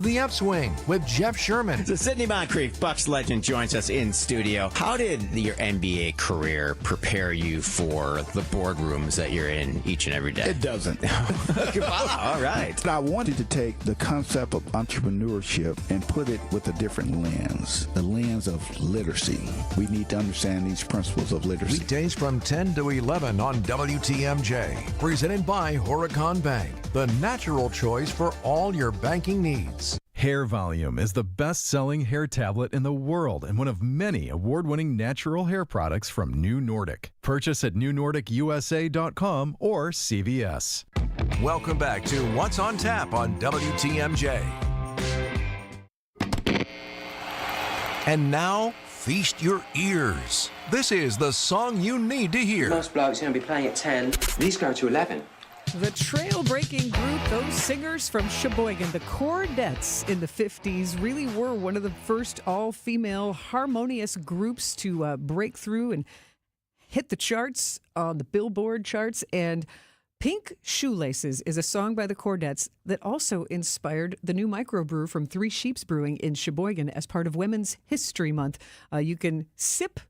The Upswing with Jeff Sherman.
So Sidney Moncrief, Bucks legend, joins us in studio. How did your NBA career prepare you for the boardrooms that you're in each and every day?
It doesn't.
Wow, all right.
I wanted to take the concept of entrepreneurship and put it with a different lens, the lens of literacy. We need to understand these principles of literacy.
Weekdays from 10 to 11 on WTMJ. Presented by Horicon Bank, the natural choice for all your banking needs.
Hair Volume is the best-selling hair tablet in the world and one of many award-winning natural hair products from New Nordic. Purchase at newnordicusa.com or CVS.
Welcome back to What's on Tap on WTMJ. And now, feast your ears. This is the song you need to hear.
Most blokes are going to be playing at 10. These go to 11.
The trail-breaking group, those singers from Sheboygan, the Chordettes in the 50s, really were one of the first all-female harmonious groups to break through and hit the charts on the Billboard charts. And Pink Shoelaces is a song by the Chordettes that also inspired the new microbrew from Three Sheeps Brewing in Sheboygan as part of Women's History Month. You can sip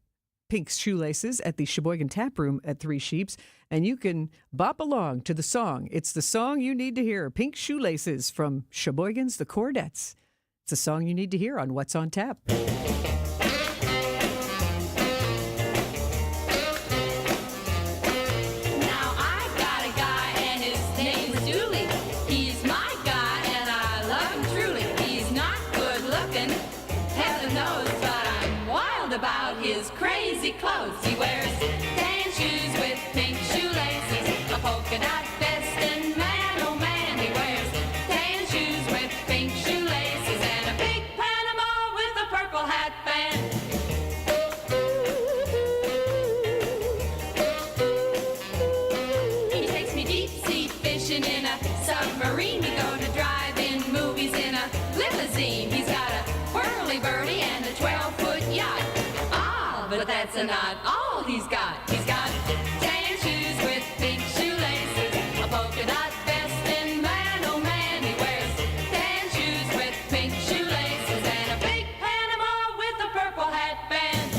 Pink Shoelaces at the Sheboygan Tap Room at Three Sheeps, and you can bop along to the song. It's the song you need to hear. Pink Shoelaces from Sheboygan's The Chordettes. It's a song you need to hear on What's on Tap.
Clothes. He wears tan shoes with pink shoelaces, a polka dot vest, and man, oh man, he wears tan shoes with pink shoelaces and a big Panama with a purple hat band. He takes me deep sea fishing in a submarine. We go to drive-in movies in a limousine. He's got a whirly birdie and a 12-foot yacht. But that's not all he's got. He's got tan shoes with pink shoelaces, a polka dot vest, and man, oh man, he wears tan shoes with pink shoelaces and a big Panama with a purple hat band.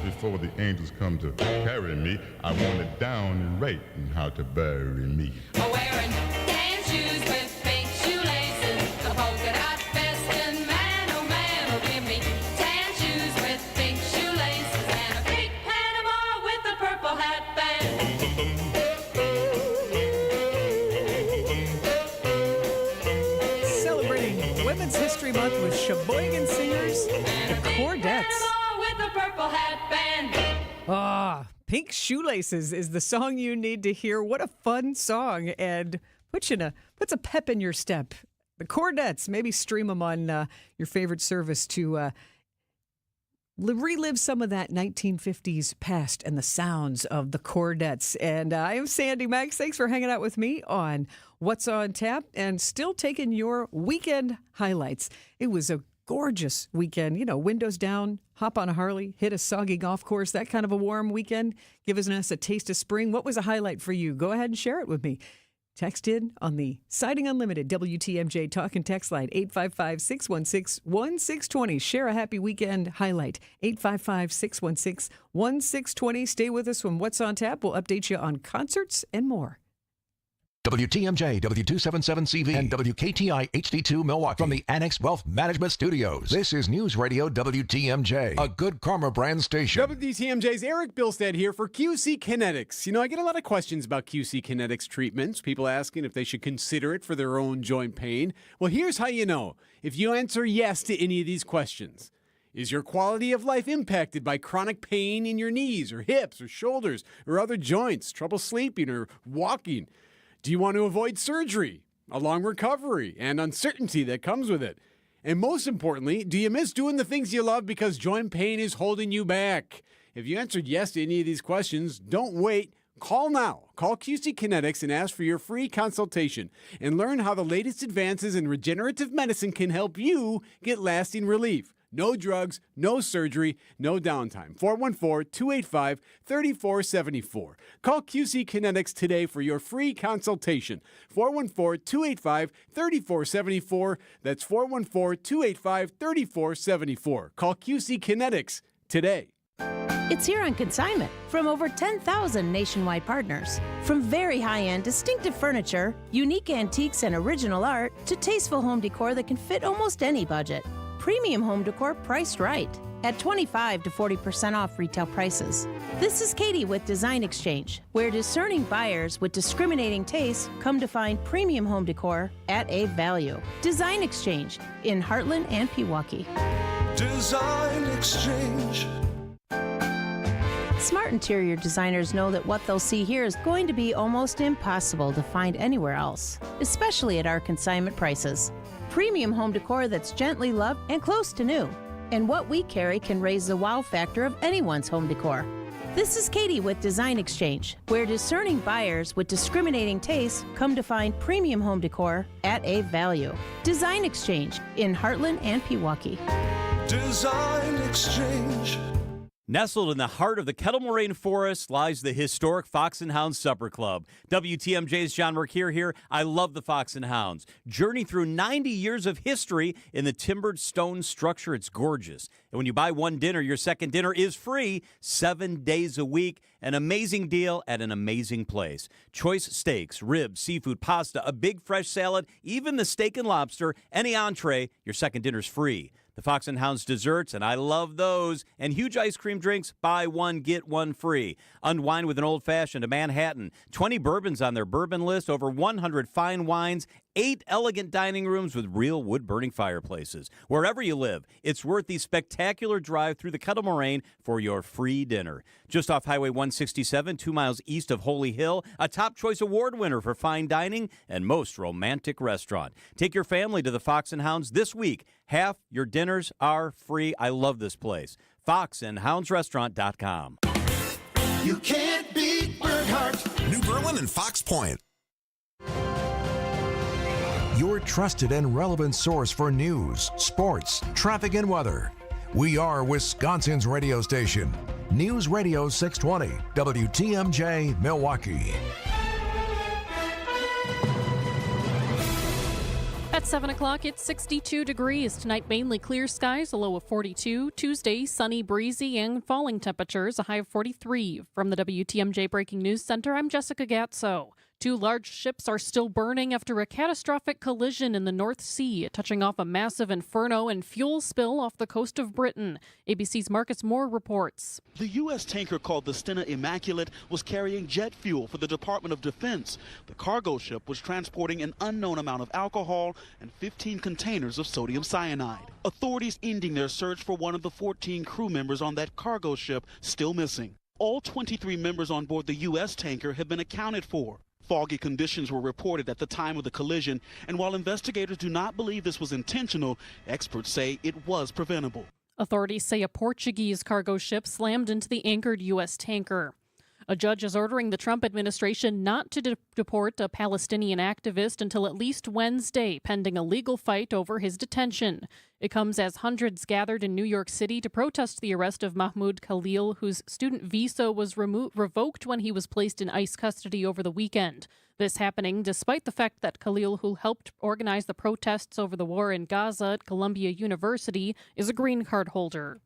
Before the angels come to carry me, I want it down and right and how to bury me.
Wearing tan shoes with pink shoelaces, a polka dot vest, and man, oh man, oh give me tan shoes with pink shoelaces and a big Panama with a purple hat band.
Celebrating Women's month with Sheboygan singers, the Chordettes.
With a purple hat band.
Ah, Pink Shoelaces is the song you need to hear. What a fun song, and puts a pep in your step. The Chordettes, maybe stream them on your favorite service to relive some of that 1950s past and the sounds of the Chordettes. And I am Sandy Max. Thanks for hanging out with me on What's on Tap and still taking your weekend highlights. It was a gorgeous weekend. You know, windows down, hop on a Harley, hit a soggy golf course, that kind of a warm weekend, giving us a taste of spring. What was a highlight for you? Go ahead and share it with me. Text in on the Siding Unlimited WTMJ talk and text line 855-616-1620. Share a happy weekend highlight 855-616-1620. Stay with us from What's on Tap. We'll update you on concerts and more.
WTMJ, W277CV, and WKTI HD2 Milwaukee. From the Annex Wealth Management Studios, this is News Radio WTMJ, a Good Karma brand station.
WTMJ's Erik Bilstad here for QC Kinetics. You know, I get a lot of questions about QC Kinetics treatments, people asking if they should consider it for their own joint pain. Well, here's how you know. If you answer yes to any of these questions. Is your quality of life impacted by chronic pain in your knees or hips or shoulders or other joints, trouble sleeping or walking? Do you want to avoid surgery, a long recovery, and uncertainty that comes with it? And most importantly, do you miss doing the things you love because joint pain is holding you back? If you answered yes to any of these questions, don't wait. Call now. Call QC Kinetics and ask for your free consultation and learn how the latest advances in regenerative medicine can help you get lasting relief. No drugs, no surgery, no downtime. 414-285-3474. Call QC Kinetics today for your free consultation. 414-285-3474. That's 414-285-3474. Call QC Kinetics today.
It's here on consignment from over 10,000 nationwide partners. From very high-end, distinctive furniture, unique antiques and original art, to tasteful home decor that can fit almost any budget. Premium home decor priced right at 25 to 40% off retail prices. This is Katie with Design Exchange, where discerning buyers with discriminating tastes come to find premium home decor at a value. Design Exchange in Heartland and Pewaukee.
Design Exchange.
Smart interior designers know that what they'll see here is going to be almost impossible to find anywhere else, especially at our consignment prices. Premium home decor that's gently loved and close to new. And what we carry can raise the wow factor of anyone's home decor. This is Katie with Design Exchange, where discerning buyers with discriminating tastes come to find premium home decor at a value. Design Exchange in Heartland and Pewaukee.
Design Exchange.
Nestled in the heart of the Kettle Moraine Forest lies the historic Fox and Hounds Supper Club. WTMJ's John Mercure here. I love the Fox and Hounds. Journey through 90 years of history in the timbered stone structure. It's gorgeous. And when you buy one dinner, your second dinner is free 7 days a week. An amazing deal at an amazing place. Choice steaks, ribs, seafood, pasta, a big fresh salad, even the steak and lobster, any entree, your second dinner's free. The Fox and Hounds desserts, and I love those, and huge ice cream drinks, buy one, get one free. Unwind with an old-fashioned, a Manhattan, 20 bourbons on their bourbon list, over 100 fine wines, 8 elegant dining rooms with real wood-burning fireplaces. Wherever you live, it's worth the spectacular drive through the Kettle Moraine for your free dinner. Just off Highway 167, 2 miles east of Holy Hill, a Top Choice Award winner for fine dining and most romantic restaurant. Take your family to the Fox and Hounds this week. Half your dinners are free. I love this place. FoxandHoundsRestaurant.com.
You can't beat Burkhart.
New Berlin and Fox Point.
Your trusted and relevant source for news, sports, traffic, and weather. We are Wisconsin's radio station. News Radio 620, WTMJ, Milwaukee.
At 7 o'clock, it's 62 degrees. Tonight, mainly clear skies, a low of 42. Tuesday, sunny, breezy, and falling temperatures, a high of 43. From the WTMJ Breaking News Center, I'm Jessica Gatso. 2 large ships are still burning after a catastrophic collision in the North Sea, touching off a massive inferno and fuel spill off the coast of Britain. ABC's Marcus Moore reports.
The U.S. tanker called the Stena Immaculate was carrying jet fuel for the Department of Defense. The cargo ship was transporting an unknown amount of alcohol and 15 containers of sodium cyanide. Authorities ending their search for one of the 14 crew members on that cargo ship still missing. All 23 members on board the U.S. tanker have been accounted for. Foggy conditions were reported at the time of the collision, and while investigators do not believe this was intentional, experts say it was preventable.
Authorities say a Portuguese cargo ship slammed into the anchored U.S. tanker. A judge is ordering the Trump administration not to deport a Palestinian activist until at least Wednesday, pending a legal fight over his detention. It comes as hundreds gathered in New York City to protest the arrest of Mahmoud Khalil, whose student visa was revoked when he was placed in ICE custody over the weekend. This happening despite the fact that Khalil, who helped organize the protests over the war in Gaza at Columbia University, is a green card holder.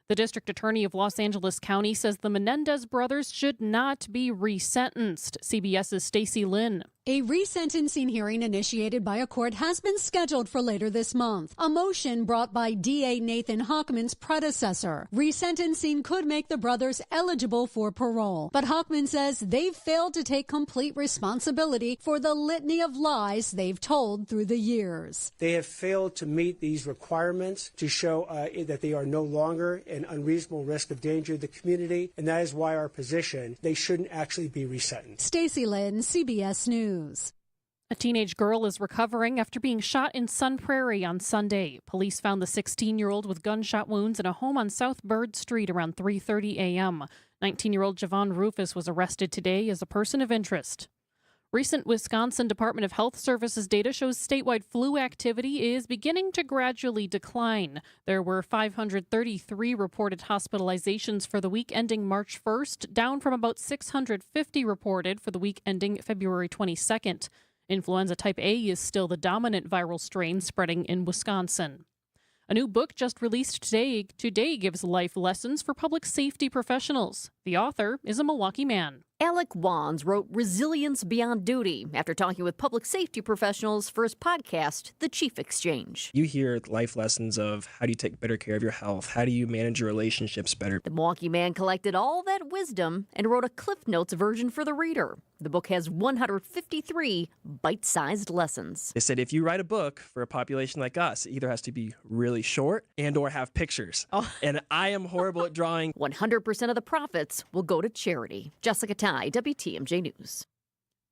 The district attorney of Los Angeles County says the Menendez brothers should not be resentenced. CBS's Stacey Lynn.
A resentencing hearing initiated by a court has been scheduled for later this month. A motion brought by DA Nathan Hochman's predecessor. Resentencing could make the brothers eligible for parole. But Hochman says they've failed to take complete responsibility for the litany of lies they've told through the years.
They have failed to meet these requirements to show that they are no longer an unreasonable risk of danger to the community, and that is why our position, they shouldn't actually be resentenced.
Stacey Lynn, CBS News.
A teenage girl is recovering after being shot in Sun Prairie on Sunday. Police found the 16-year-old with gunshot wounds in a home on South Bird Street around 3:30 a.m. 19-year-old Javon Rufus was arrested today as a person of interest. Recent Wisconsin Department of Health Services data shows statewide flu activity is beginning to gradually decline. There were 533 reported hospitalizations for the week ending March 1st, down from about 650 reported for the week ending February 22nd. Influenza type A is still the dominant viral strain spreading in Wisconsin. A new book just released today gives life lessons for public safety professionals. The author is a Milwaukee man.
Alec Wands wrote Resilience Beyond Duty after talking with public safety professionals for his podcast, The Chief Exchange.
You hear life lessons of how do you take better care of your health? How do you manage your relationships better?
The Milwaukee man collected all that wisdom and wrote a Cliff Notes version for the reader. The book has 153 bite-sized lessons.
They said if you write a book for a population like us, it either has to be really short and or have pictures. And I am horrible at drawing.
100% of the profits will go to charity. Jessica Ty, WTMJ News.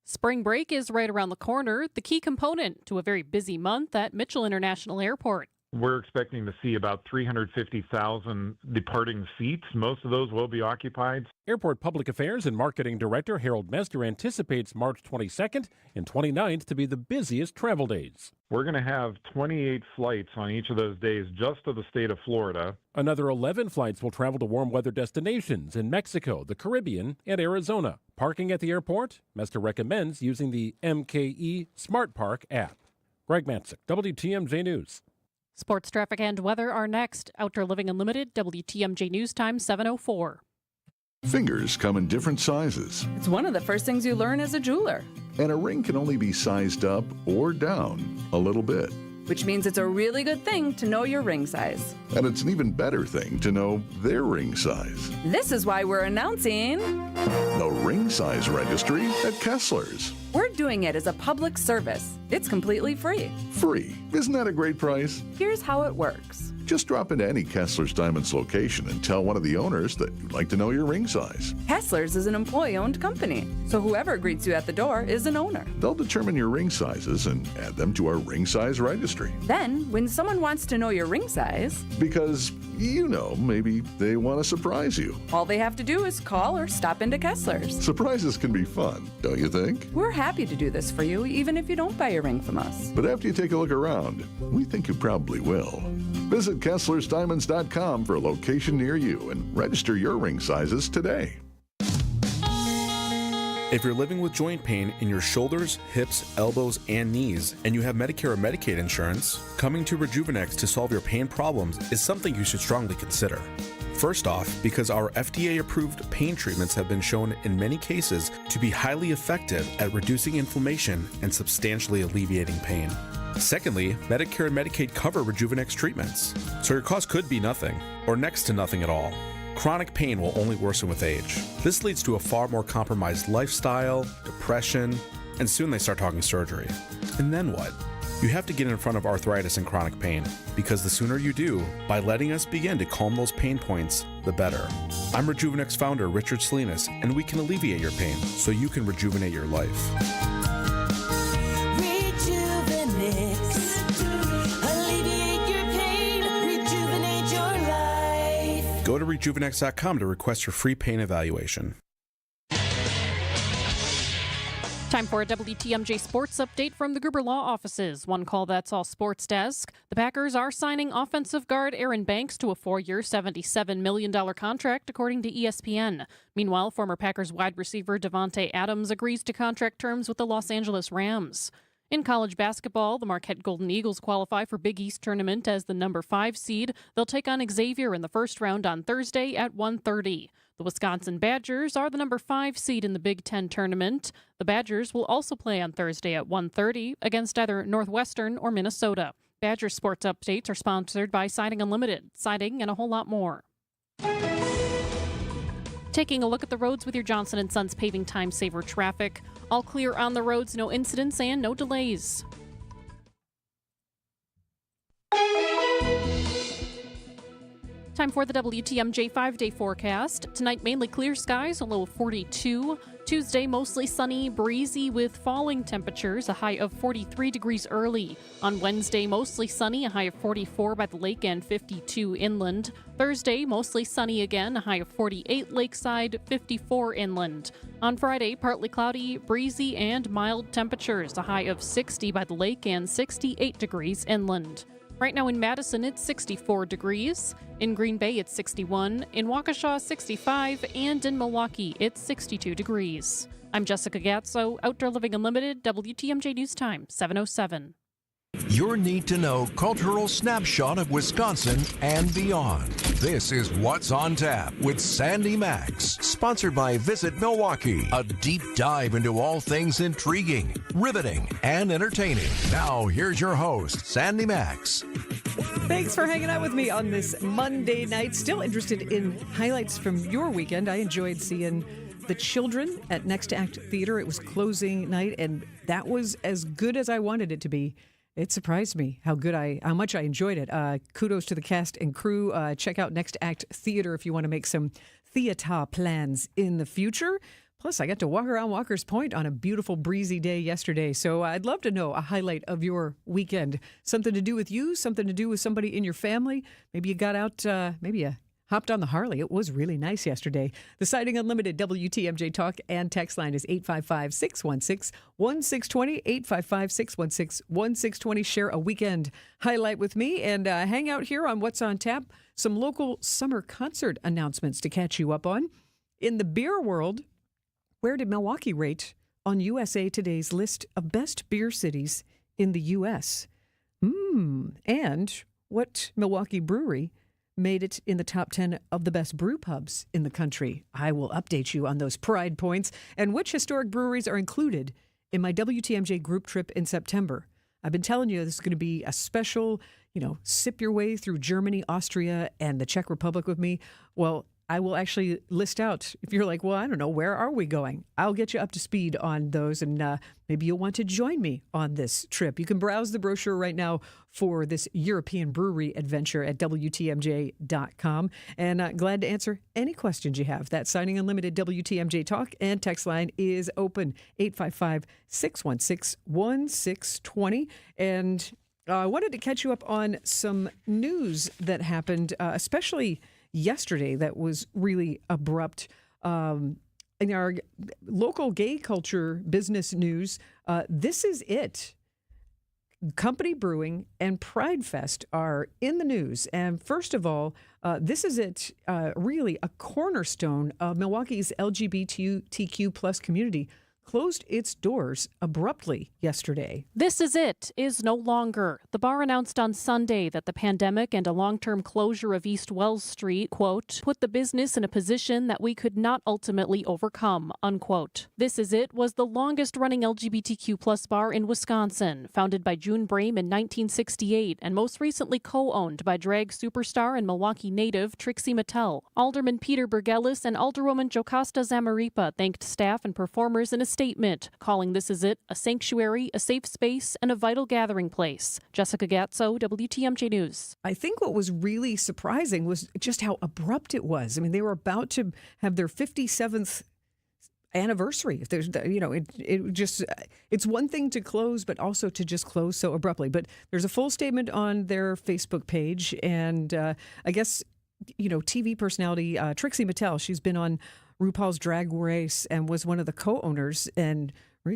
Spring break is right around the corner, the key component to a very busy month at Mitchell International Airport.
We're expecting to see about 350,000 departing seats. Most of those will be occupied.
Airport Public Affairs and Marketing Director Harold Mester anticipates March 22nd and 29th to be the busiest travel days.
We're going to have 28 flights on each of those days just to the state of Florida.
Another 11 flights will travel to warm weather destinations in Mexico, the Caribbean, and Arizona. Parking at the airport? Mester recommends using the MKE Smart Park app. Greg Matzik, WTMJ News.
Sports traffic and weather are next. Outdoor Living Unlimited, WTMJ News Time 7:04.
Fingers come in different sizes.
It's one of the first things you learn as a jeweler.
And a ring can only be sized up or down a little bit.
Which means it's a really good thing to know your ring size.
And it's an even better thing to know their ring size.
This is why we're announcing
the Ring Size Registry at Kessler's.
We're doing it as a public service. It's completely free.
Free. Isn't that a great price?
Here's how it works.
Just drop into any Kessler's Diamonds location and tell one of the owners that you'd like to know your ring size.
Kessler's is an employee-owned company, so whoever greets you at the door is an owner.
They'll determine your ring sizes and add them to our Ring Size Registry.
Then, when someone wants to know your ring size...
Because, you know, maybe they want to surprise you.
All they have to do is call or stop into Kessler's.
Surprises can be fun, don't you think?
We're happy to do this for you, even if you don't buy a ring from us.
But after you take a look around, we think you probably will. Visit KesslersDiamonds.com for a location near you and register your ring sizes today.
If you're living with joint pain in your shoulders, hips, elbows, and knees, and you have Medicare or Medicaid insurance, coming to Rejuvenex to solve your pain problems is something you should strongly consider. First off, because our FDA-approved pain treatments have been shown in many cases to be highly effective at reducing inflammation and substantially alleviating pain. Secondly, Medicare and Medicaid cover Rejuvenex treatments, so your cost could be nothing, or next to nothing at all. Chronic pain will only worsen with age. This leads to a far more compromised lifestyle, depression, and soon they start talking surgery. And then what? You have to get in front of arthritis and chronic pain, because the sooner you do, by letting us begin to calm those pain points, the better. I'm Rejuvenex founder Richard Salinas, and we can alleviate your pain so you can rejuvenate your life.
Alleviate your pain, rejuvenate your life.
Go to rejuvenex.com to request your free pain evaluation.
Time for a WTMJ sports update from the Gruber Law offices. One call, that's all sports desk. The Packers are signing offensive guard Aaron Banks to a 4-year, $77 million contract, according to ESPN. Meanwhile, former Packers wide receiver Davante Adams agrees to contract terms with the Los Angeles Rams. In college basketball, the Marquette Golden Eagles qualify for Big East tournament as the number 5 seed. They'll take on Xavier in the first round on Thursday at 1:30. The Wisconsin Badgers are the number 5 seed in the Big Ten tournament. The Badgers will also play on Thursday at 1:30 against either Northwestern or Minnesota. Badger sports updates are sponsored by Siding Unlimited, siding and a whole lot more. Taking a look at the roads with your Johnson & Sons Paving Time Saver traffic. All clear on the roads, no incidents and no delays. Time for the WTMJ 5-day forecast. Tonight, mainly clear skies, a low of 42. Tuesday, mostly sunny, breezy with falling temperatures, a high of 43 degrees early. On Wednesday, mostly sunny, a high of 44 by the lake and 52 inland. Thursday, mostly sunny again, a high of 48 lakeside, 54 inland. On Friday, partly cloudy, breezy, and mild temperatures, a high of 60 by the lake and 68 degrees inland. Right now in Madison, it's 64 degrees. In Green Bay, it's 61. In Waukesha, 65. And in Milwaukee, it's 62 degrees. I'm Jessica Gatso, Outdoor Living Unlimited, WTMJ News Time, 7:07.
Your need-to-know cultural snapshot of Wisconsin and beyond. This is What's on Tap with Sandy Max, sponsored by Visit Milwaukee, a deep dive into all things intriguing, riveting, and entertaining. Now, here's your host, Sandy Max.
Thanks for hanging out with me on this Monday night. Still interested in highlights from your weekend. I enjoyed seeing the children at Next Act Theater. It was closing night, and that was as good as I wanted it to be. It surprised me how much I enjoyed it. Kudos to the cast and crew. Check out Next Act Theater if you want to make some theater plans in the future. Plus, I got to walk around Walker's Point on a beautiful breezy day yesterday. So I'd love to know a highlight of your weekend. Something to do with you, something to do with somebody in your family. Maybe you got out, maybe you hopped on the Harley. It was really nice yesterday. The Siding Unlimited WTMJ talk and text line is 855-616-1620, 855-616-1620. Share a weekend highlight with me and hang out here on What's on Tap. Some local summer concert announcements to catch you up on. In the beer world, where did Milwaukee rate on USA Today's list of best beer cities in the U.S.? And what Milwaukee brewery made it in the top 10 of the best brew pubs in the country? I will update you on those pride points and which historic breweries are included in my WTMJ group trip in September. I've been telling you this is going to be a special, sip your way through Germany, Austria, and the Czech Republic with me. Well, I will actually list out, if you're like, well, I don't know, where are we going? I'll get you up to speed on those, and maybe you'll want to join me on this trip. You can browse the brochure right now for this European brewery adventure at WTMJ.com. And glad to answer any questions you have. That Signing Unlimited WTMJ talk and text line is open, 855-616-1620. And I wanted to catch you up on some news that happened, especially yesterday, that was really abrupt. In our local gay culture business news, this is it. Company Brewing and Pride Fest are in the news. And first of all, this is it, really a cornerstone of Milwaukee's LGBTQ plus community, closed its doors abruptly yesterday.
This Is It is no longer. The bar announced on Sunday that the pandemic and a long-term closure of East Wells Street, quote, put the business in a position that we could not ultimately overcome, unquote. This Is It was the longest-running LGBTQ plus bar in Wisconsin, founded by June Brame in 1968 and most recently co-owned by drag superstar and Milwaukee native Trixie Mattel. Alderman Peter Bergelis and Alderwoman Jocasta Zamaripa thanked staff and performers in a statement, calling This Is It a sanctuary, a safe space, and a vital gathering place. Jessica Gatso, WTMJ News.
I think what was really surprising was just how abrupt it was. I mean, they were about to have their 57th anniversary. If there's, it's one thing to close, but also to just close so abruptly. But there's a full statement on their Facebook page, and I guess, TV personality Trixie Mattel, she's been on RuPaul's Drag Race and was one of the co-owners, and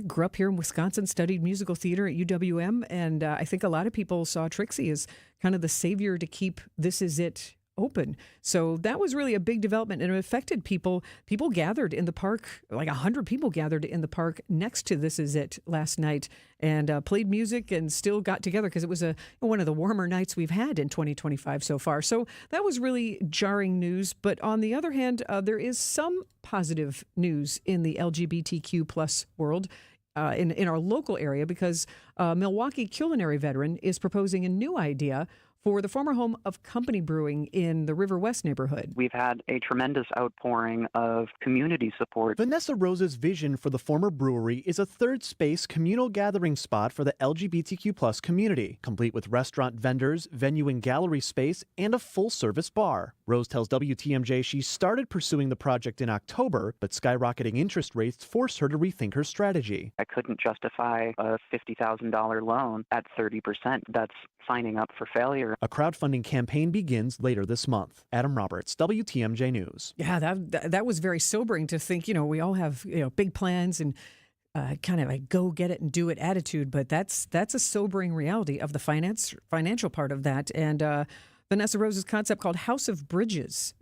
grew up here in Wisconsin, studied musical theater at UWM, and I think a lot of people saw Trixie as kind of the savior to keep This Is It open. So that was really a big development, and it affected people. People gathered in the park, like 100 people gathered in the park next to This Is It last night and played music and still got together because it was one of the warmer nights we've had in 2025 so far. So that was really jarring news. But on the other hand, there is some positive news in the LGBTQ plus world. In our local area, because Milwaukee culinary veteran is proposing a new idea for the former home of Company Brewing in the River West neighborhood.
We've had a tremendous outpouring of community support.
Vanessa Rose's vision for the former brewery is a third space communal gathering spot for the LGBTQ plus community, complete with restaurant vendors, venue and gallery space, and a full-service bar. Rose tells WTMJ she started pursuing the project in October, but skyrocketing interest rates forced her to rethink her strategy.
I couldn't justify a $50,000 loan at 30%. That's signing up for failure.
A crowdfunding campaign begins later this month. Adam Roberts, WTMJ News.
Yeah, that was very sobering to think, we all have, big plans and kind of a go get it and do it attitude, but that's a sobering reality of the financial part of that. And Vanessa Rose's concept called House of Bridges,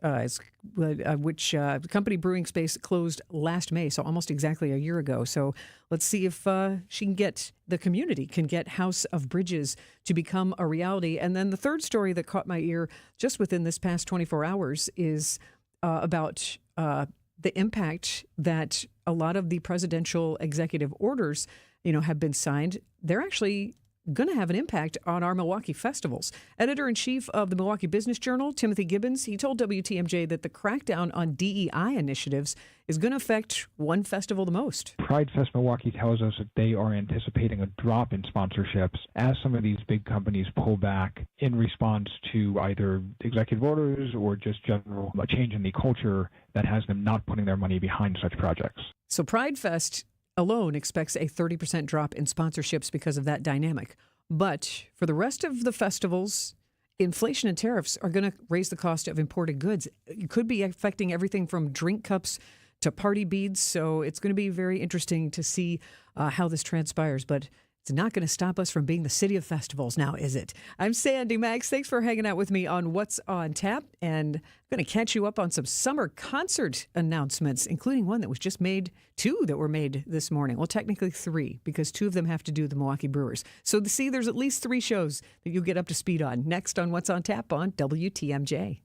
which Company Brewing space closed last May, so almost exactly a year ago. So let's see if the community can get House of Bridges to become a reality. And then the third story that caught my ear just within this past 24 hours is about the impact that a lot of the presidential executive orders, have been signed. They're actually going to have an impact on our Milwaukee festivals. Editor-in-chief of the Milwaukee Business Journal, Timothy Gibbons, he told WTMJ that the crackdown on DEI initiatives is going to affect one festival the most.
Pride Fest Milwaukee tells us that they are anticipating a drop in sponsorships as some of these big companies pull back in response to either executive orders or just general change in the culture that has them not putting their money behind such projects.
So Pride Fest alone expects a 30% drop in sponsorships because of that dynamic. But for the rest of the festivals, inflation and tariffs are going to raise the cost of imported goods. It could be affecting everything from drink cups to party beads. So it's going to be very interesting to see how this transpires. But it's not going to stop us from being the city of festivals now, is it? I'm Sandy Max. Thanks for hanging out with me on What's on Tap. And I'm going to catch you up on some summer concert announcements, including one that was just made, two that were made this morning. Well, technically three, because two of them have to do the Milwaukee Brewers. So see, there's at least three shows that you'll get up to speed on. Next on What's on Tap on WTMJ.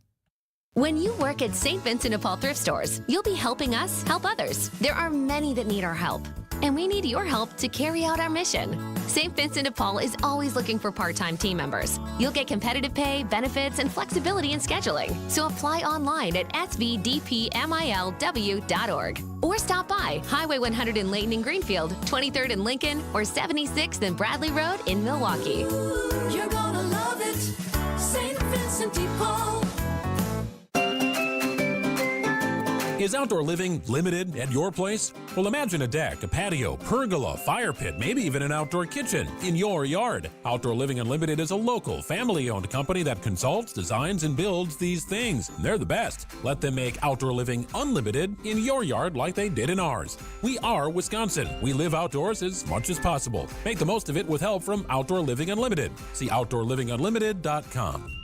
When you work at St. Vincent de Paul thrift stores, you'll be helping us help others. There are many that need our help, and we need your help to carry out our mission. St. Vincent de Paul is always looking for part-time team members. You'll get competitive pay, benefits, and flexibility in scheduling. So apply online at svdpmilw.org or stop by Highway 100 in Layton and Greenfield, 23rd in Lincoln, or 76th and Bradley Road in Milwaukee.
You're gonna love it, St. Vincent de Paul.
Is outdoor living limited at your place? Well, imagine a deck, a patio, pergola, fire pit, maybe even an outdoor kitchen in your yard. Outdoor Living Unlimited is a local, family-owned company that consults, designs, and builds these things. They're the best. Let them make Outdoor Living Unlimited in your yard like they did in ours. We are Wisconsin. We live outdoors as much as possible. Make the most of it with help from Outdoor Living Unlimited. See OutdoorLivingUnlimited.com.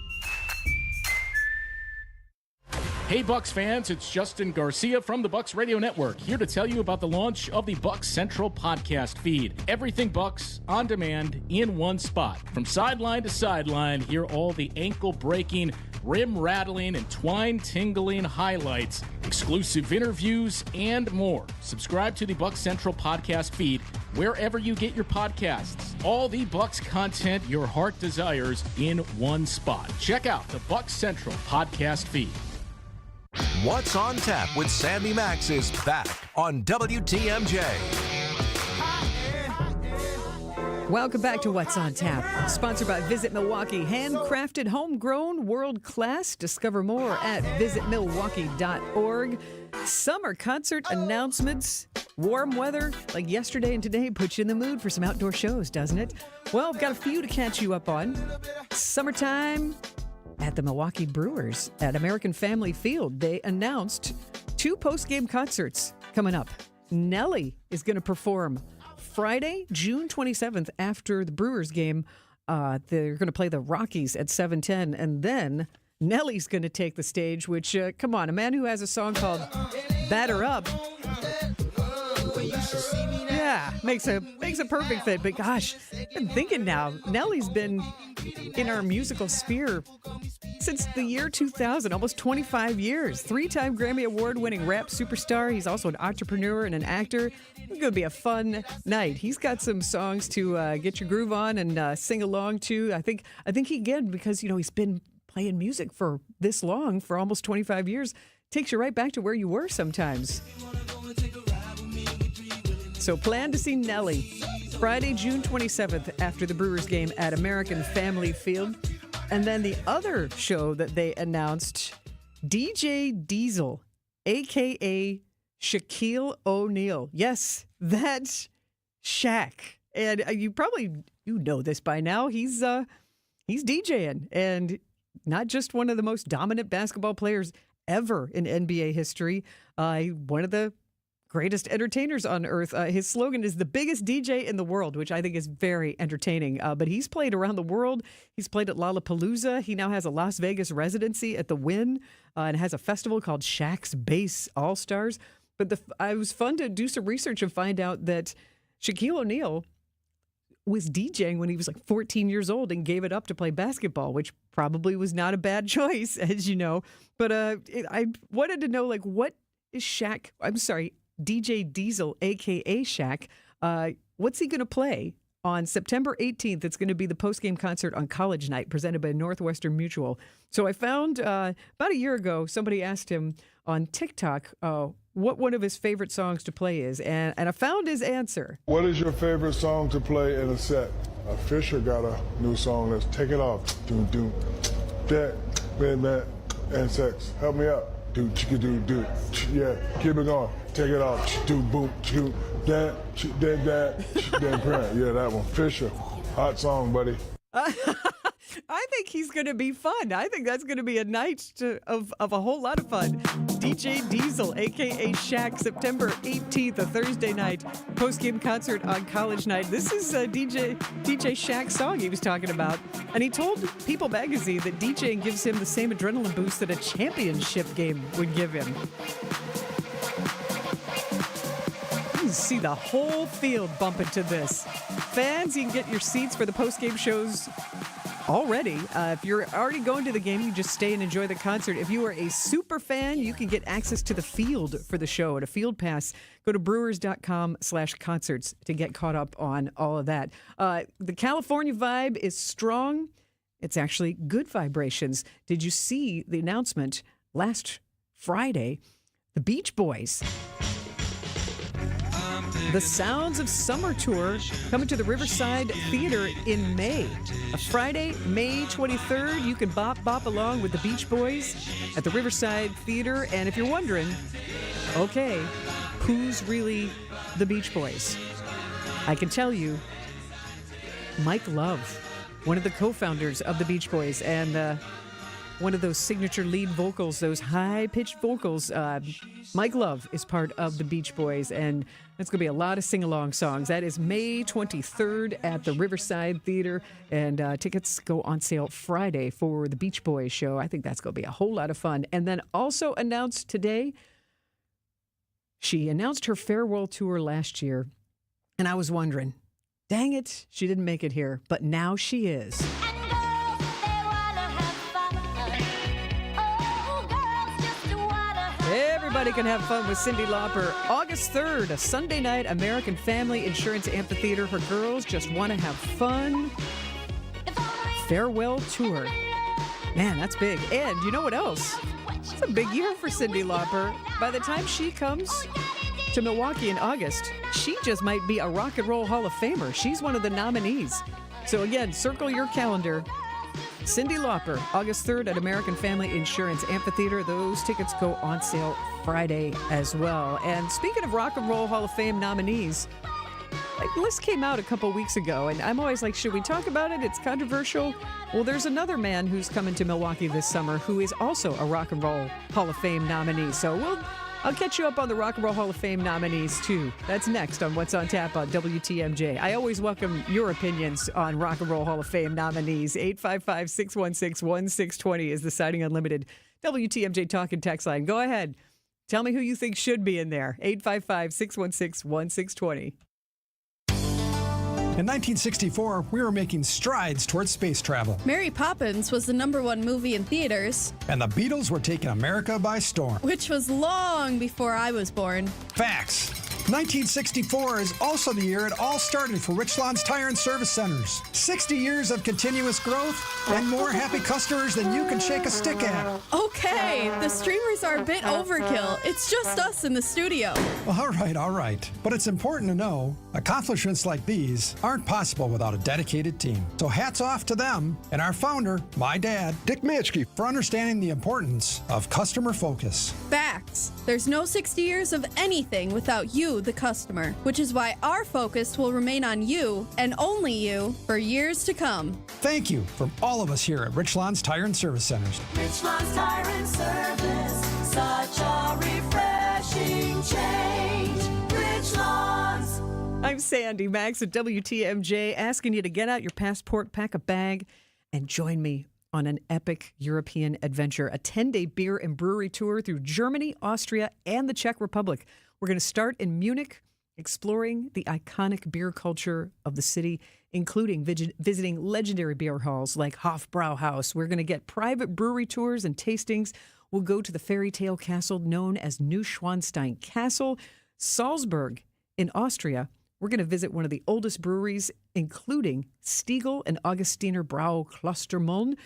Hey Bucks fans, it's Justin Garcia from the Bucks Radio Network, here to tell you about the launch of the Bucks Central podcast feed. Everything Bucks, on demand, in one spot. From sideline to sideline, hear all the ankle-breaking, rim-rattling, and twine-tingling highlights, exclusive interviews, and more. Subscribe to the Bucks Central podcast feed wherever you get your podcasts. All the Bucks content your heart desires in one spot. Check out the Bucks Central podcast feed.
What's on Tap with Sandy Max is back on WTMJ.
Welcome back to What's on Tap, sponsored by Visit Milwaukee. Handcrafted, homegrown, world class. Discover more at visitmilwaukee.org. Summer concert announcements. Warm weather like yesterday and today puts you in the mood for some outdoor shows, doesn't it? Well, I've got a few to catch you up on. Summertime at the Milwaukee Brewers at American Family Field. They announced 2 post-game concerts coming up. Nelly is going to perform Friday, June 27th, after the Brewers game. They're going to play the Rockies at 7:10, and then Nelly's going to take the stage, which, come on, a man who has a song called Batter Up. Yeah, makes a perfect fit. But gosh, I'm thinking now, Nelly's been in our musical sphere since the year 2000, almost 25 years. 3-time Grammy Award-winning rap superstar. He's also an entrepreneur and an actor. It's going to be a fun night. He's got some songs to get your groove on and sing along to. I think he, again, because, he's been playing music for this long, for almost 25 years, takes you right back to where you were sometimes. So plan to see Nelly Friday, June 27th after the Brewers game at American Family Field. And then the other show that they announced, DJ Diesel, a.k.a. Shaquille O'Neal. Yes, that's Shaq. And you know this by now. He's DJing, and not just one of the most dominant basketball players ever in NBA history. One of the greatest entertainers on earth. His slogan is the biggest DJ in the world, which I think is very entertaining. But he's played around the world. He's played at Lollapalooza. He now has a Las Vegas residency at the Wynn and has a festival called Shaq's Bass All-Stars. But it was fun to do some research and find out that Shaquille O'Neal was DJing when he was like 14 years old and gave it up to play basketball, which probably was not a bad choice, as you know. But I wanted to know, what is DJ Diesel, a.k.a. Shaq, what's he going to play on September 18th? It's going to be the post-game concert on College Night presented by Northwestern Mutual. So I found about a year ago, somebody asked him on TikTok what one of his favorite songs to play is, and I found his answer.
What is your favorite song to play in a set? Fisher got a new song. Let's take it off. Doom, doom, that, man, and sex. Help me out. Do, chicka, do. Yeah, keep it going. Take it off. Do, boom, do, that, that. Yeah, that one. Fisher. Hot song, buddy.
I think he's going to be fun. I think that's going to be a night of a whole lot of fun. DJ Diesel, a.k.a. Shaq, September 18th, a Thursday night, post-game concert on College Night. This is DJ Shaq's song he was talking about. And he told People magazine that DJing gives him the same adrenaline boost that a championship game would give him. You see the whole field bumping to this. Fans, you can get your seats for the post-game shows already. If you're already going to the game, you just stay and enjoy the concert. If you are a super fan, you can get access to the field for the show at a field pass. Go to brewers.com/concerts to get caught up on all of that. The California vibe is strong. It's actually good vibrations. Did you see the announcement last Friday? The Beach Boys. The Sounds of Summer Tour coming to the Riverside Theater in May. A Friday, May 23rd, you can bop along with the Beach Boys at the Riverside Theater. And if you're wondering, okay, who's really the Beach Boys? I can tell you, Mike Love, one of the co-founders of the Beach Boys. And one of those signature lead vocals, those high-pitched vocals. Mike Love is part of the Beach Boys, and it's going to be a lot of sing-along songs. That is May 23rd at the Riverside Theater, and tickets go on sale Friday for the Beach Boys show. I think that's going to be a whole lot of fun. And then also announced today, she announced her farewell tour last year, and I was wondering, dang it, she didn't make it here, but now she is. Everybody can have fun with Cyndi Lauper. August 3rd, a Sunday night, American Family Insurance Amphitheater. Her girls just want to have fun. Farewell tour. Man, that's big. And you know what else? It's a big year for Cyndi Lauper. By the time she comes to Milwaukee in August, she just might be a Rock and Roll Hall of Famer. She's one of the nominees. So again, circle your calendar. Cyndi Lauper, August 3rd at American Family Insurance Amphitheater. Those tickets go on sale Friday as well. And speaking of Rock and Roll Hall of Fame nominees, a list came out a couple weeks ago, and I'm always like, should we talk about it? It's controversial. Well, there's another man who's coming to Milwaukee this summer who is also a Rock and Roll Hall of Fame nominee. So I'll catch you up on the Rock and Roll Hall of Fame nominees, too. That's next on What's on Tap on WTMJ. I always welcome your opinions on Rock and Roll Hall of Fame nominees. 855-616-1620 is the Siding Unlimited WTMJ talk and text line. Go ahead. Tell me who you think should be in there. 855-616-1620.
In 1964, we were making strides towards space travel.
Mary Poppins was the #1 movie in theaters.
And the Beatles were taking America by storm.
Which was long before I was born.
Facts. 1964 is also the year it all started for Richland's Tire and Service Centers. 60 years of continuous growth and more happy customers than you can shake a stick at.
Okay, the streamers are a bit overkill. It's just us in the studio.
All right. But it's important to know accomplishments like these aren't possible without a dedicated team. So hats off to them and our founder, my dad, Dick Mitchke, for understanding the importance of customer focus.
Facts. There's no 60 years of anything without you, the customer, which is why our focus will remain on you and only you for years to come.
Thank you from all of us here at Richland's Tire and Service Centers.
Richland's Tire and Service, such a refreshing change. Richland's.
I'm Sandy Max at WTMJ, asking you to get out your passport, pack a bag, and join me on an epic European adventure, a 10-day beer and brewery tour through Germany, Austria, and the Czech Republic. We're going to start in Munich, exploring the iconic beer culture of the city, including visiting legendary beer halls like Hofbrauhaus. We're going to get private brewery tours and tastings. We'll go to the fairy tale castle known as Neuschwanstein Castle. Salzburg in Austria, we're going to visit one of the oldest breweries, including Stiegl and Augustiner Brau Klostermuln.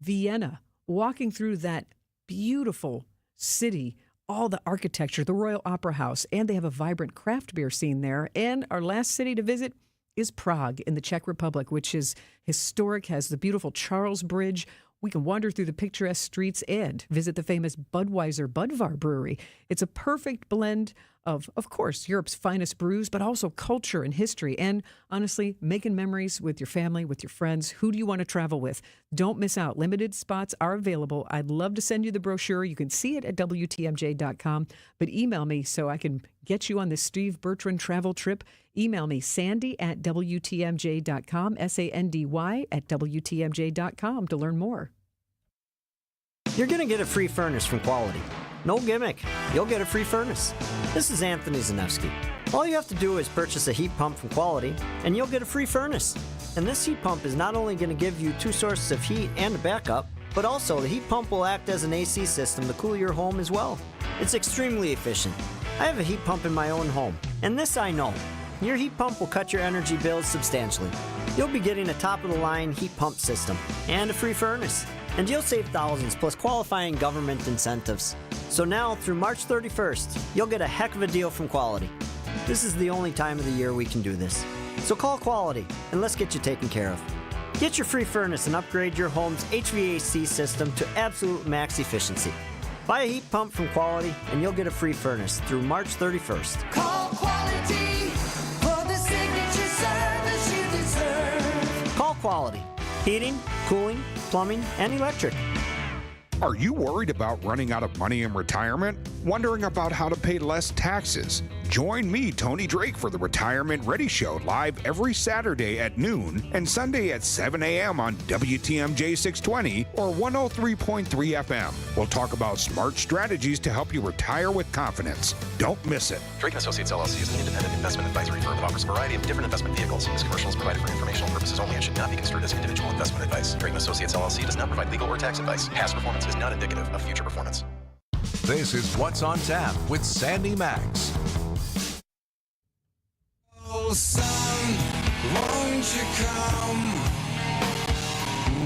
Vienna, walking through that beautiful city, all the architecture, the Royal Opera House, and they have a vibrant craft beer scene there. And our last city to visit is Prague in the Czech Republic, which is historic, has the beautiful Charles Bridge. We can wander through the picturesque streets and visit the famous Budweiser Budvar Brewery. It's a perfect blend of course, Europe's finest brews, but also culture and history. And honestly, making memories with your family, with your friends. Who do you want to travel with? Don't miss out. Limited spots are available. I'd love to send you the brochure. You can see it at WTMJ.com, but email me so I can get you on this Steve Bertrand travel trip. Email me, Sandy at WTMJ.com, SANDY at WTMJ.com to learn more.
You're going to get a free furnace from Quality. No gimmick. You'll get a free furnace. This is Anthony Zanevsky. All you have to do is purchase a heat pump from Quality, and you'll get a free furnace. And this heat pump is not only going to give you 2 sources of heat and a backup, but also the heat pump will act as an AC system to cool your home as well. It's extremely efficient. I have a heat pump in my own home, and this I know. Your heat pump will cut your energy bills substantially. You'll be getting a top-of-the-line heat pump system and a free furnace. And you'll save thousands plus qualifying government incentives. So now, through March 31st, you'll get a heck of a deal from Quality. This is the only time of the year we can do this. So call Quality, and let's get you taken care of. Get your free furnace and upgrade your home's HVAC system to absolute max efficiency. Buy a heat pump from Quality, and you'll get a free furnace through March 31st.
Call Quality for the signature service you deserve.
Call Quality. Heating, cooling, plumbing, and electric.
Are you worried about running out of money in retirement? Wondering about how to pay less taxes? Join me, Tony Drake, for the Retirement Ready Show live every Saturday at noon and Sunday at 7 a.m. on WTMJ 620 or 103.3 FM. We'll talk about smart strategies to help you retire with confidence. Don't miss it.
Drake & Associates LLC is an independent investment advisory firm that offers a variety of different investment vehicles. This commercial is provided for informational purposes only and should not be construed as individual investment advice. Drake & Associates LLC does not provide legal or tax advice. Past performance is not indicative of future performance.
This is What's on Tap with Sandy Max.
Oh, son, won't you come?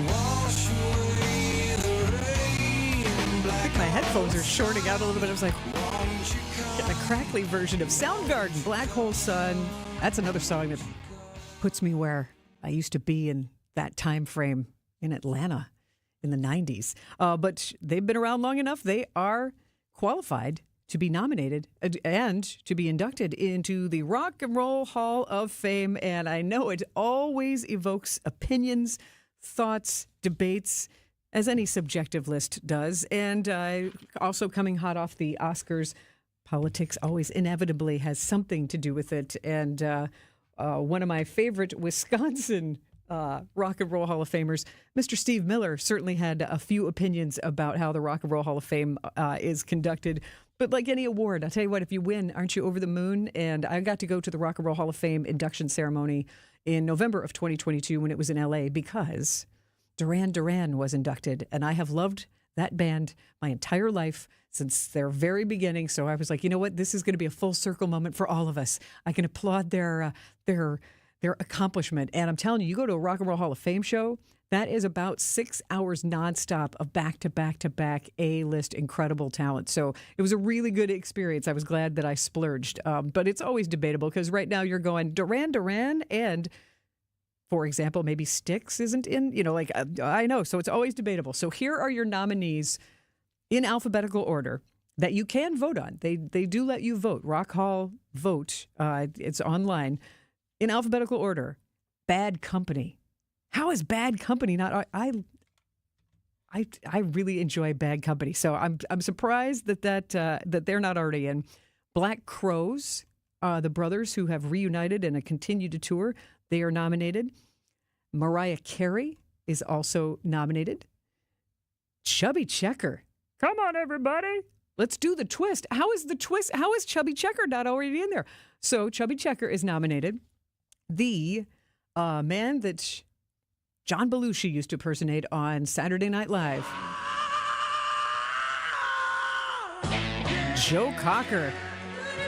Wash away the rain.
I think my headphones are shorting out a little bit. I was like, getting a crackly version of Soundgarden, Black Hole Sun. That's another song that puts me where I used to be in that time frame in Atlanta in the 90s. But they've been around long enough. They are qualified to be nominated and to be inducted into the Rock and Roll Hall of Fame. And I know it always evokes opinions, thoughts, debates, as any subjective list does. And also coming hot off the Oscars, politics always inevitably has something to do with it. And one of my favorite Wisconsin Rock and Roll Hall of Famers, Mr. Steve Miller, certainly had a few opinions about how the Rock and Roll Hall of Fame is conducted. But like any award, I'll tell you what, if you win, aren't you over the moon? And I got to go to the Rock and Roll Hall of Fame induction ceremony in November of 2022 when it was in L.A. because Duran Duran was inducted. And I have loved that band my entire life since their very beginning. So I was like, you know what? This is going to be a full circle moment for all of us. I can applaud their accomplishment. And I'm telling you, you go to a Rock and Roll Hall of Fame show, that is about 6 hours nonstop of back-to-back-to-back A-list incredible talent. So it was a really good experience. I was glad that I splurged. But it's always debatable because right now you're going Duran Duran and, for example, maybe Styx isn't in, I know. So it's always debatable. So here are your nominees in alphabetical order that you can vote on. They do let you vote. Rock Hall Vote. It's online. In alphabetical order, Bad Company. How is Bad Company not? I really enjoy Bad Company, so I'm surprised that they're not already in. Black Crowes, the brothers who have reunited and continued to tour, they are nominated. Mariah Carey is also nominated. Chubby Checker. Come on, everybody. Let's do the twist. How is the twist? How is Chubby Checker not already in there? So Chubby Checker is nominated. The man that John Belushi used to impersonate on Saturday Night Live. Joe Cocker,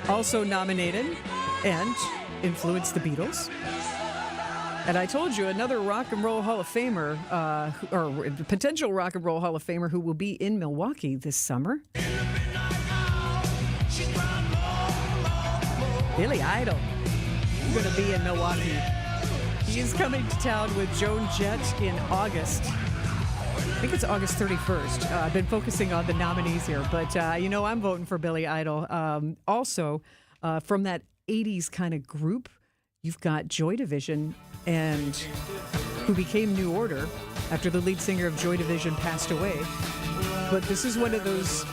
also nominated and influenced the Beatles. And I told you another Rock and Roll Hall of Famer, or potential Rock and Roll Hall of Famer who will be in Milwaukee this summer. Billy Idol. Going to be in Milwaukee. He is coming to town with Joan Jett in August. I think it's August 31st. I've been focusing on the nominees here, but I'm voting for Billy Idol. Also, from that 80s kind of group, you've got Joy Division, and who became New Order after the lead singer of Joy Division passed away. But this is one of those.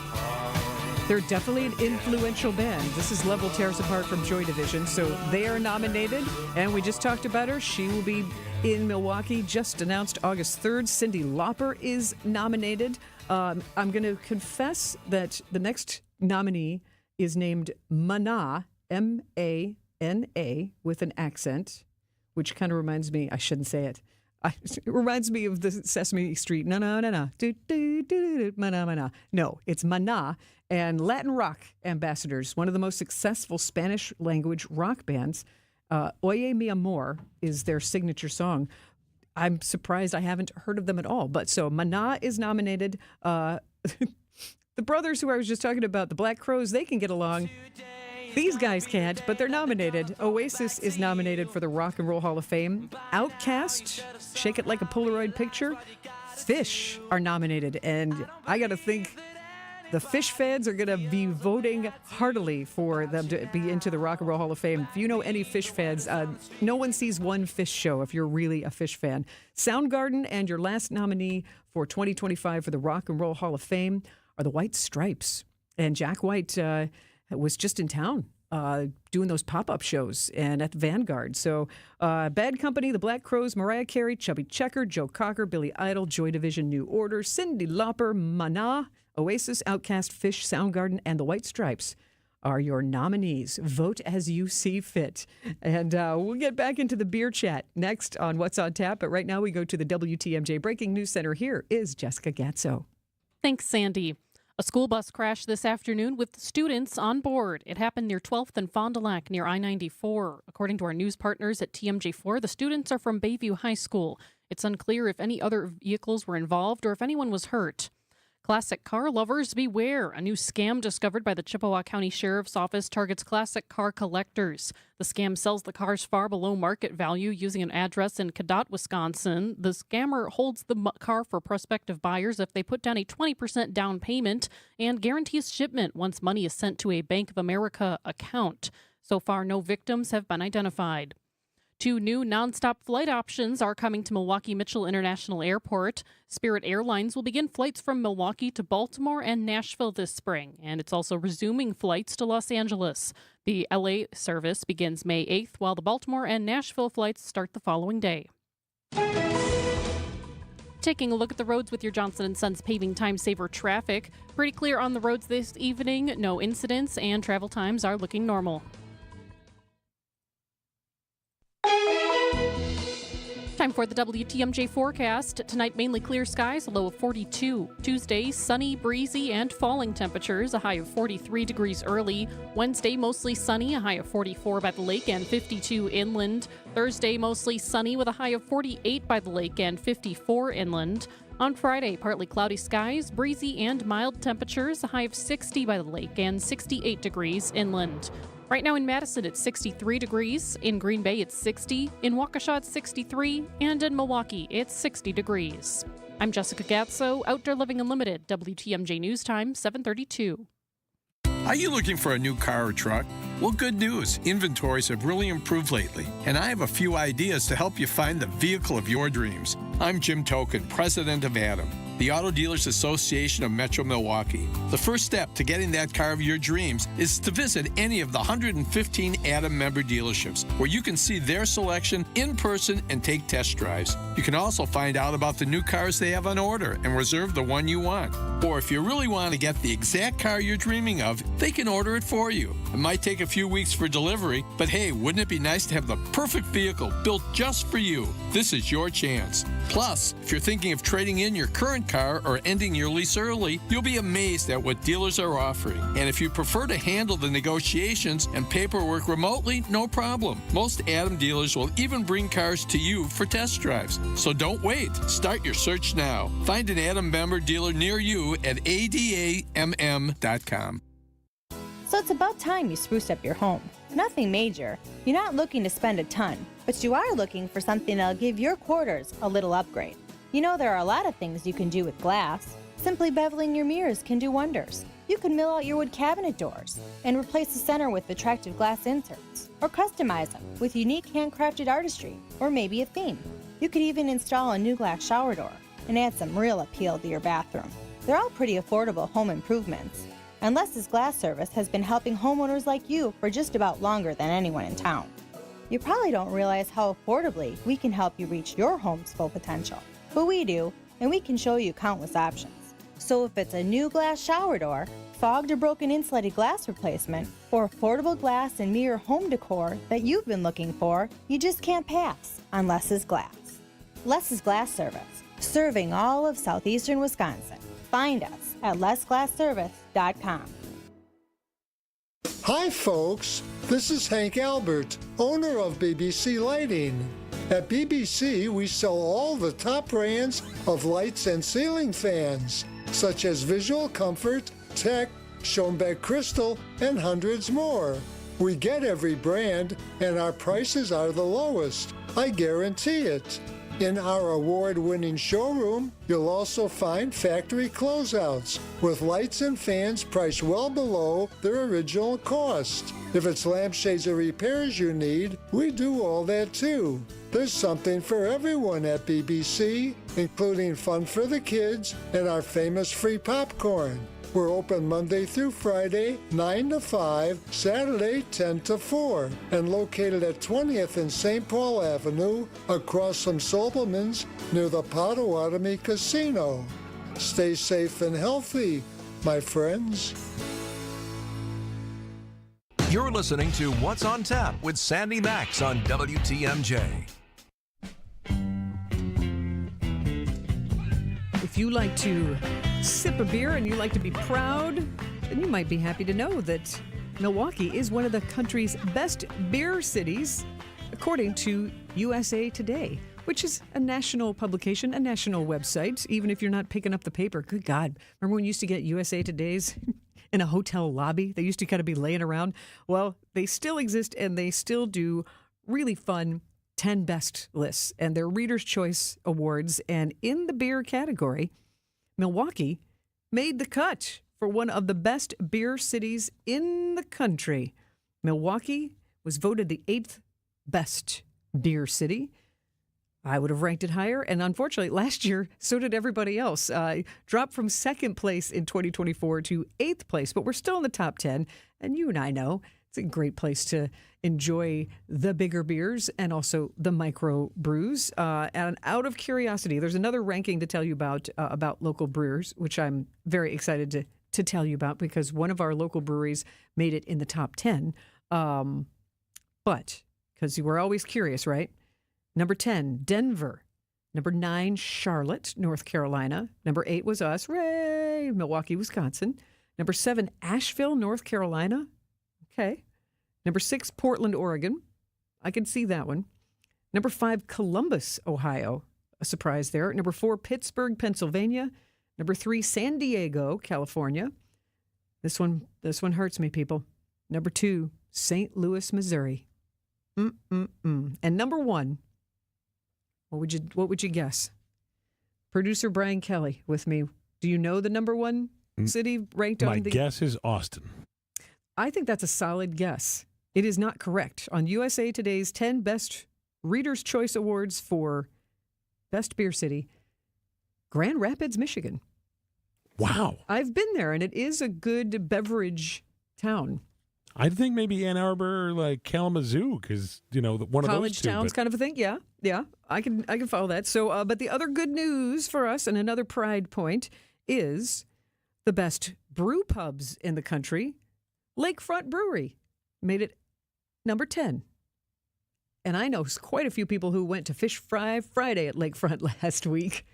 They're definitely an influential band. This is level tears apart from Joy Division. So they are nominated, and we just talked about her. She will be in Milwaukee, just announced August 3rd. Cyndi Lauper is nominated. I'm going to confess that the next nominee is named Mana, M-A-N-A, with an accent, which kind of reminds me, I shouldn't say it. It reminds me of the Sesame Street. No. No, it's Mana. And Latin rock ambassadors, one of the most successful Spanish language rock bands. Oye Mi Amor is their signature song. I'm surprised I haven't heard of them at all. But so Mana is nominated. The brothers who I was just talking about, the Black Crowes, they can get along. These guys can't, but they're nominated. Oasis is nominated for the Rock and Roll Hall of Fame. Outkast, Shake It Like a Polaroid Picture. Fish are nominated. And I got to think, The fish fans are going to be voting heartily for them to be into the Rock and Roll Hall of Fame. If you know any fish fans, no one sees one fish show if you're really a fish fan. Soundgarden and your last nominee for 2025 for the Rock and Roll Hall of Fame are the White Stripes. And Jack White was just in town doing those pop-up shows and at Vanguard. So Bad Company, the Black Crowes, Mariah Carey, Chubby Checker, Joe Cocker, Billy Idol, Joy Division, New Order, Cyndi Lauper, Mana, Oasis, Outkast, Fish, Soundgarden, and the White Stripes are your nominees. Vote as you see fit. And we'll get back into the beer chat next on What's on Tap. But right now we go to the WTMJ Breaking News Center. Here is Jessica Gatso.
Thanks, Sandy. A school bus crashed this afternoon with students on board. It happened near 12th and Fond du Lac near I-94. According to our news partners at TMJ4, the students are from Bayview High School. It's unclear if any other vehicles were involved or if anyone was hurt. Classic car lovers beware. A new scam discovered by the Chippewa County Sheriff's Office targets classic car collectors. The scam sells the cars far below market value using an address in Cadott, Wisconsin. The scammer holds the car for prospective buyers if they put down a 20% down payment and guarantees shipment once money is sent to a Bank of America account. So far, no victims have been identified. 2 new nonstop flight options are coming to Milwaukee Mitchell International Airport. Spirit Airlines will begin flights from Milwaukee to Baltimore and Nashville this spring, and it's also resuming flights to Los Angeles. The LA service begins May 8th, while the Baltimore and Nashville flights start the following day. Taking a look at the roads with your Johnson & Sons Paving Time Saver traffic. Pretty clear on the roads this evening, no incidents, and travel times are looking normal. Time for the WTMJ forecast. Tonight, mainly clear skies, a low of 42. Tuesday, sunny, breezy, and falling temperatures, a high of 43 degrees early. Wednesday, mostly sunny, a high of 44 by the lake and 52 inland. Thursday, mostly sunny with a high of 48 by the lake and 54 inland. On Friday, partly cloudy skies, breezy and mild temperatures, a high of 60 by the lake and 68 degrees inland. Right now in Madison, it's 63 degrees. In Green Bay, it's 60. In Waukesha, it's 63. And in Milwaukee, it's 60 degrees. I'm Jessica Gatso, Outdoor Living Unlimited, WTMJ News Time, 7:32.
Are you looking for a new car or truck? Well, good news. Inventories have really improved lately, and I have a few ideas to help you find the vehicle of your dreams. I'm Jim Token, president of Adam, the Auto Dealers Association of Metro Milwaukee. The first step to getting that car of your dreams is to visit any of the 115 Adam member dealerships, where you can see their selection in person and take test drives. You can also find out about the new cars they have on order and reserve the one you want. Or if you really want to get the exact car you're dreaming of, they can order it for you. It might take a few weeks for delivery, but hey, wouldn't it be nice to have the perfect vehicle built just for you? This is your chance. Plus, if you're thinking of trading in your current car or ending your lease early, you'll be amazed at what dealers are offering. And if you prefer to handle the negotiations and paperwork remotely, no problem. Most Adam dealers will even bring cars to you for test drives. So don't wait. Start your search now. Find an Adam member dealer near you at adamm.com.
So it's about time you spruce up your home. Nothing major. You're not looking to spend a ton, but you are looking for something that'll give your quarters a little upgrade. You know, there are a lot of things you can do with glass. Simply beveling your mirrors can do wonders. You can mill out your wood cabinet doors and replace the center with attractive glass inserts, or customize them with unique handcrafted artistry, or maybe a theme. You could even install a new glass shower door and add some real appeal to your bathroom. They're all pretty affordable home improvements, and Les's Glass Service has been helping homeowners like you for just about longer than anyone in town. You probably don't realize how affordably we can help you reach your home's full potential, but we do, and we can show you countless options. So if it's a new glass shower door, fogged or broken insulated glass replacement, or affordable glass and mirror home decor that you've been looking for, you just can't pass on Les's Glass. Les's Glass Service, serving all of southeastern Wisconsin. Find us at lesglassservice.com.
Hi folks, this is Hank Albert, owner of BBC Lighting. At BBC, we sell all the top brands of lights and ceiling fans, such as Visual Comfort, Tech, Schoenbeck Crystal, and hundreds more. We get every brand, and our prices are the lowest. I guarantee it. In our award-winning showroom, you'll also find factory closeouts with lights and fans priced well below their original cost. If it's lampshades or repairs you need, we do all that too. There's something for everyone at BBC, including fun for the kids and our famous free popcorn. We're open Monday through Friday, 9 to 5, Saturday, 10 to 4, and located at 20th and St. Paul Avenue, across from Sobelman's, near the Potawatomi Casino. Stay safe and healthy, my friends.
You're listening to What's on Tap with Sandy Max on WTMJ.
If you like to sip a beer and you like to be proud, then you might be happy to know that Milwaukee is one of the country's best beer cities, according to USA Today, which is a national publication, a national website, even if you're not picking up the paper. Good God. Remember when you used to get USA Today's in a hotel lobby? They used to kind of be laying around. Well, they still exist, and they still do really fun 10 best lists, and they're Reader's Choice Awards. And in the beer category, Milwaukee made the cut for one of the best beer cities in the country. Milwaukee was voted the 8th best beer city. I would have ranked it higher, and unfortunately, last year, so did everybody else. Dropped from 2nd place in 2024 to 8th place, but we're still in the top 10, and you and I know it's a great place to enjoy the bigger beers and also the micro brews. And out of curiosity, there's another ranking to tell you about local brewers, which I'm very excited to tell you about because one of our local breweries made it in the top 10. But, because you were always curious, right? Number 10, Denver. Number 9, Charlotte, North Carolina. Number 8 was us, Ray, Milwaukee, Wisconsin. Number 7, Asheville, North Carolina. Okay. Number 6, Portland, Oregon. I can see that one. Number 5, Columbus, Ohio. A surprise there. Number 4, Pittsburgh, Pennsylvania. Number 3, San Diego, California. This one hurts me, people. Number 2, St. Louis, Missouri. And number 1, what would you guess? Producer Brian Kelly with me. Do you know the number 1 city ranked on the...
My guess is Austin.
I think that's a solid guess. It is not correct. On USA Today's 10 Best Reader's Choice Awards for Best Beer City, Grand Rapids, Michigan.
Wow.
I've been there, and it is a good beverage town.
I think maybe Ann Arbor or like Kalamazoo, because, one of those two.
College towns kind of a thing, yeah. I can follow that. So, but the other good news for us, and another pride point, is the best brew pubs in the country. Lakefront Brewery made it number 10. And I know quite a few people who went to Fish Fry Friday at Lakefront last week.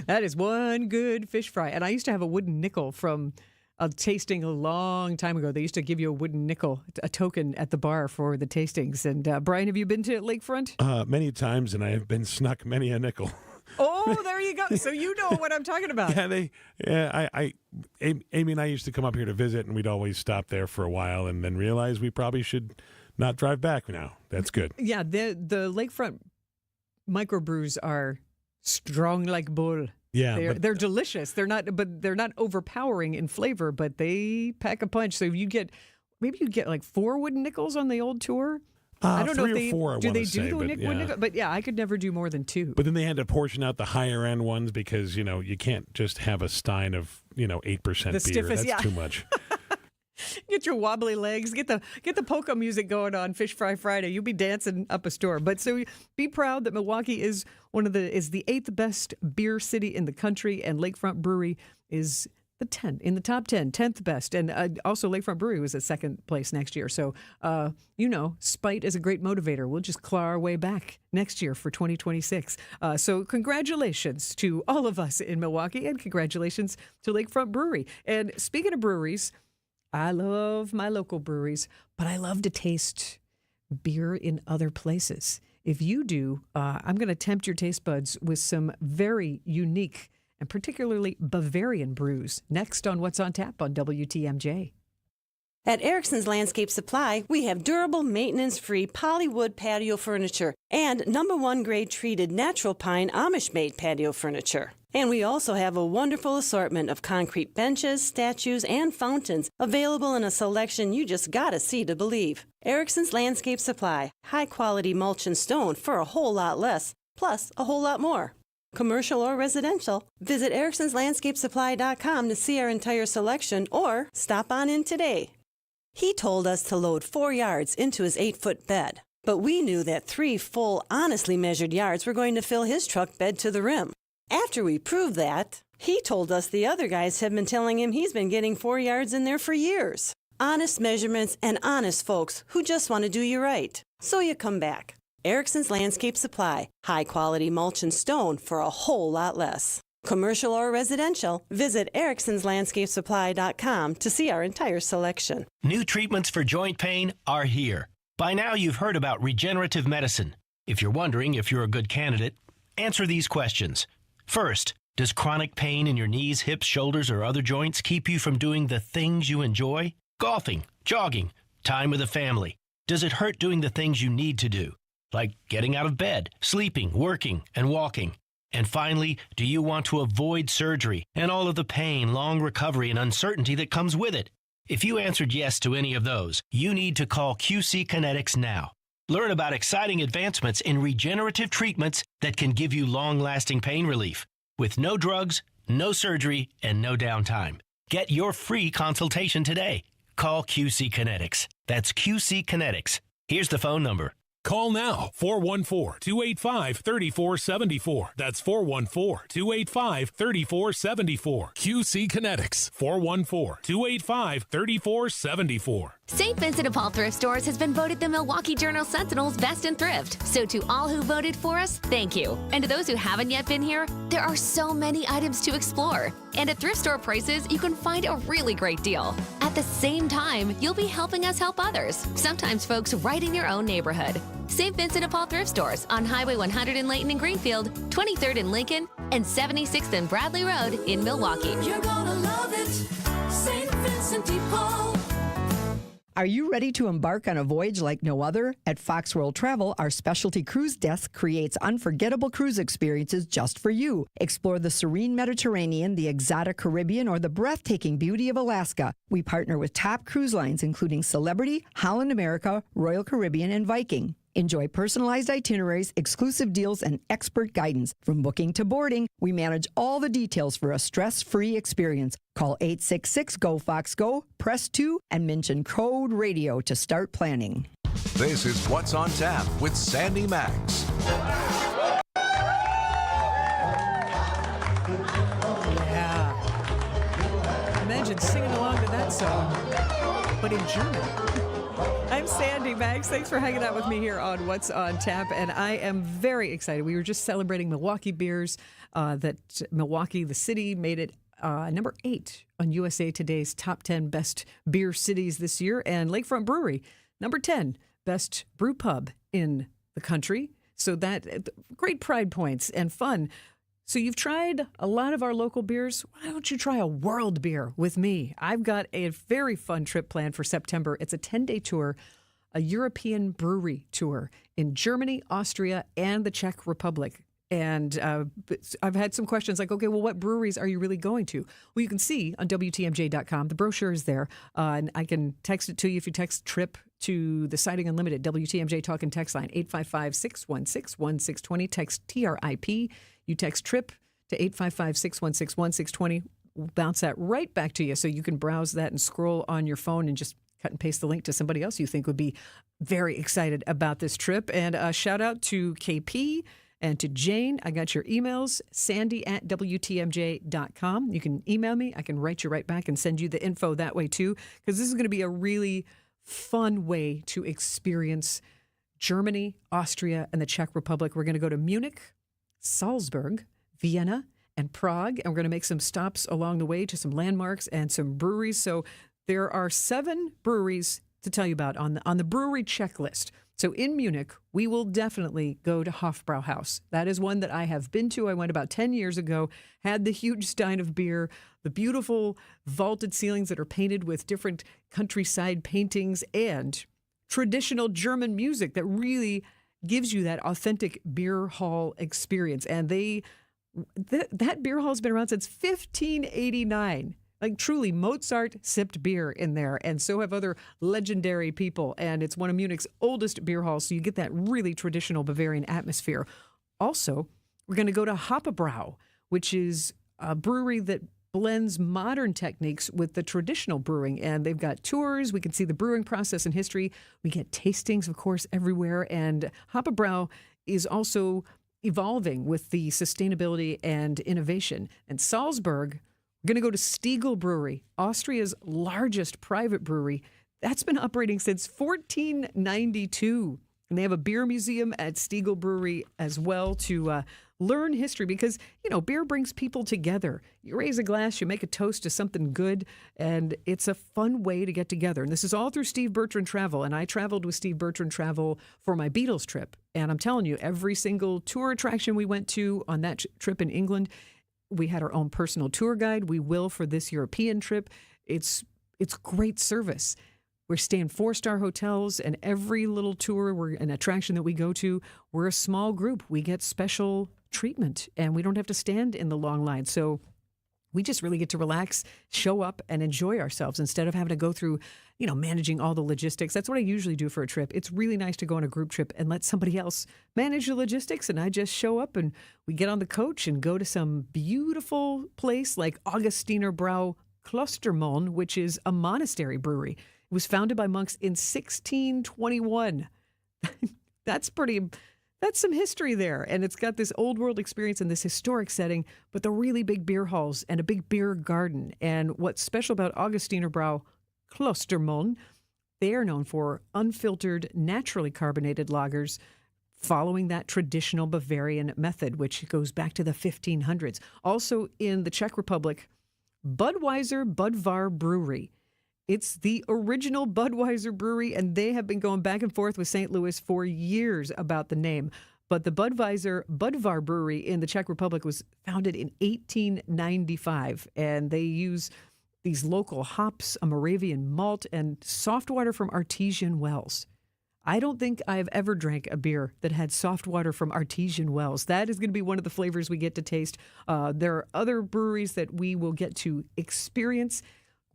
That is one good fish fry. And I used to have a wooden nickel from a tasting a long time ago. They used to give you a wooden nickel, a token at the bar for the tastings. And Brian, have you been to Lakefront?
Many times, and I have been snuck many a nickel.
Oh, there you go. So you know what I'm talking about.
Amy and I used to come up here to visit, and we'd always stop there for a while and then realize we probably should not drive back now. That's good.
Yeah, the Lakefront microbrews are strong like bull.
Yeah,
they're delicious. They're not overpowering in flavor, but they pack a punch. So you get like 4 wooden nickels on the old tour. I don't know if
3 or 4.
Do they do the wooden nickel? But yeah, I could never do more than 2.
But then they had to portion out the higher end ones because you can't just have a stein of 8% beer.
Stiffest,
That's too much.
Get your wobbly legs. Get the polka music going on Fish Fry Friday. You'll be dancing up a store. But so be proud that Milwaukee is the 8th best beer city in the country, and Lakefront Brewery is in the top 10, 10th best. And also Lakefront Brewery was at 2nd place next year. So, spite is a great motivator. We'll just claw our way back next year for 2026. So congratulations to all of us in Milwaukee, and congratulations to Lakefront Brewery. And speaking of breweries, I love my local breweries, but I love to taste beer in other places. If you do, I'm going to tempt your taste buds with some very unique and particularly Bavarian brews next on What's on Tap on WTMJ.
At Erickson's Landscape Supply, we have durable, maintenance-free polywood patio furniture and #1 grade treated natural pine Amish-made patio furniture. And we also have a wonderful assortment of concrete benches, statues, and fountains available in a selection you just gotta see to believe. Erickson's Landscape Supply, high-quality mulch and stone for a whole lot less, plus a whole lot more. Commercial or residential, visit ericksonslandscapesupply.com to see our entire selection or stop on in today. He told us to load 4 yards into his 8-foot bed, but we knew that 3 full, honestly measured yards were going to fill his truck bed to the rim. After we proved that, he told us the other guys have been telling him he's been getting 4 yards in there for years. Honest measurements and honest folks who just want to do you right. So you come back. Erickson's Landscape Supply, high-quality mulch and stone for a whole lot less. Commercial or residential, visit ericksonslandscapesupply.com to see our entire selection.
New treatments for joint pain are here. By now you've heard about regenerative medicine. If you're wondering if you're a good candidate, answer these questions. First, does chronic pain in your knees, hips, shoulders, or other joints keep you from doing the things you enjoy? Golfing, jogging, time with the family. Does it hurt doing the things you need to do, like getting out of bed, sleeping, working, and walking? And finally, do you want to avoid surgery and all of the pain, long recovery, and uncertainty that comes with it? If you answered yes to any of those, you need to call QC Kinetics now. Learn about exciting advancements in regenerative treatments that can give you long-lasting pain relief with no drugs, no surgery, and no downtime. Get your free consultation today. Call QC Kinetics. That's QC Kinetics. Here's the phone number.
Call now, 414-285-3474. That's 414-285-3474. QC Kinetics, 414-285-3474.
St. Vincent de Paul Thrift Stores has been voted the Milwaukee Journal Sentinel's Best in Thrift. So to all who voted for us, thank you. And to those who haven't yet been here, there are so many items to explore. And at thrift store prices, you can find a really great deal. At the same time, you'll be helping us help others, sometimes folks right in your own neighborhood. St. Vincent de Paul Thrift Stores on Highway 100 in Layton and Greenfield, 23rd in Lincoln, and 76th and Bradley Road in Milwaukee.
You're gonna love it, St. Vincent de Paul.
Are you ready to embark on a voyage like no other? At Fox World Travel, our specialty cruise desk creates unforgettable cruise experiences just for you. Explore the serene Mediterranean, the exotic Caribbean, or the breathtaking beauty of Alaska. We partner with top cruise lines including Celebrity, Holland America, Royal Caribbean, and Viking. Enjoy personalized itineraries, exclusive deals, and expert guidance. From booking to boarding, we manage all the details for a stress-free experience. Call 866-GO-FOX-GO, press 2, and mention code radio to start planning.
This is What's on Tap with Sandy Max.
Yeah. Imagine singing along to that song, but in German. I'm Sandy Max. Thanks for hanging out with me here on What's on Tap. And I am very excited. We were just celebrating Milwaukee beers. That Milwaukee, the city, made it number 8 on USA Today's top 10 best beer cities this year. And Lakefront Brewery, number 10 best brew pub in the country. So that great pride points and fun. So you've tried a lot of our local beers. Why don't you try a world beer with me? I've got a very fun trip planned for September. It's a 10-day tour, a European brewery tour in Germany, Austria, and the Czech Republic. And I've had some questions like, okay, well, what breweries are you really going to? Well, you can see on WTMJ.com. The brochure is there. And I can text it to you if you text TRIP to the Siding Unlimited WTMJ talk and text line 855-616-1620. Text TRIP. You text TRIP to 855-616-1620. We'll bounce that right back to you so you can browse that and scroll on your phone and just cut and paste the link to somebody else you think would be very excited about this trip. And a shout out to KP and to Jane. I got your emails, sandy@WTMJ.com. You can email me. I can write you right back and send you the info that way too, because this is going to be a really fun way to experience Germany, Austria, and the Czech Republic. We're going to go to Munich, Salzburg, Vienna, and Prague, and we're going to make some stops along the way to some landmarks and some breweries. So there are 7 breweries to tell you about on the brewery checklist. So in Munich, we will definitely go to Hofbrauhaus. That is one that I have been to. I went about 10 years ago, had the huge stein of beer, the beautiful vaulted ceilings that are painted with different countryside paintings, and traditional German music that really gives you that authentic beer hall experience. And that beer hall has been around since 1589. Like truly, Mozart sipped beer in there, and so have other legendary people. And it's one of Munich's oldest beer halls, so you get that really traditional Bavarian atmosphere. Also, we're going to go to Hoppebrau, which is a brewery that blends modern techniques with the traditional brewing. And they've got tours. We can see the brewing process and history. We get tastings, of course, everywhere. And Hoppebrau is also evolving with the sustainability and innovation. And Salzburg, we're going to go to Stiegl Brewery, Austria's largest private brewery. That's been operating since 1492. And they have a beer museum at Stiegl Brewery as well to learn history because, beer brings people together. You raise a glass, you make a toast to something good, and it's a fun way to get together. And this is all through Steve Bertrand Travel. And I traveled with Steve Bertrand Travel for my Beatles trip. And I'm telling you, every single tour attraction we went to on that trip in England, we had our own personal tour guide. We will for this European trip. It's great service. We're staying 4-star hotels, and every little tour, an attraction that we go to, we're a small group. We get special treatment, and we don't have to stand in the long line. So we just really get to relax, show up, and enjoy ourselves instead of having to go through, managing all the logistics. That's what I usually do for a trip. It's really nice to go on a group trip and let somebody else manage the logistics, and I just show up and we get on the coach and go to some beautiful place like Augustiner Brau Klostermoln, which is a monastery brewery. It was founded by monks in 1621. That's some history there. And it's got this old world experience in this historic setting, but the really big beer halls and a big beer garden. And what's special about Augustiner Brau Klostermoln, they are known for unfiltered, naturally carbonated lagers following that traditional Bavarian method, which goes back to the 1500s. Also in the Czech Republic, Budvar Brewery. It's the original Budweiser brewery, and they have been going back and forth with St. Louis for years about the name. But the Budvar Brewery in the Czech Republic was founded in 1895, and they use these local hops, a Moravian malt, and soft water from artesian wells. I don't think I've ever drank a beer that had soft water from artesian wells. That is going to be one of the flavors we get to taste. There are other breweries that we will get to experience.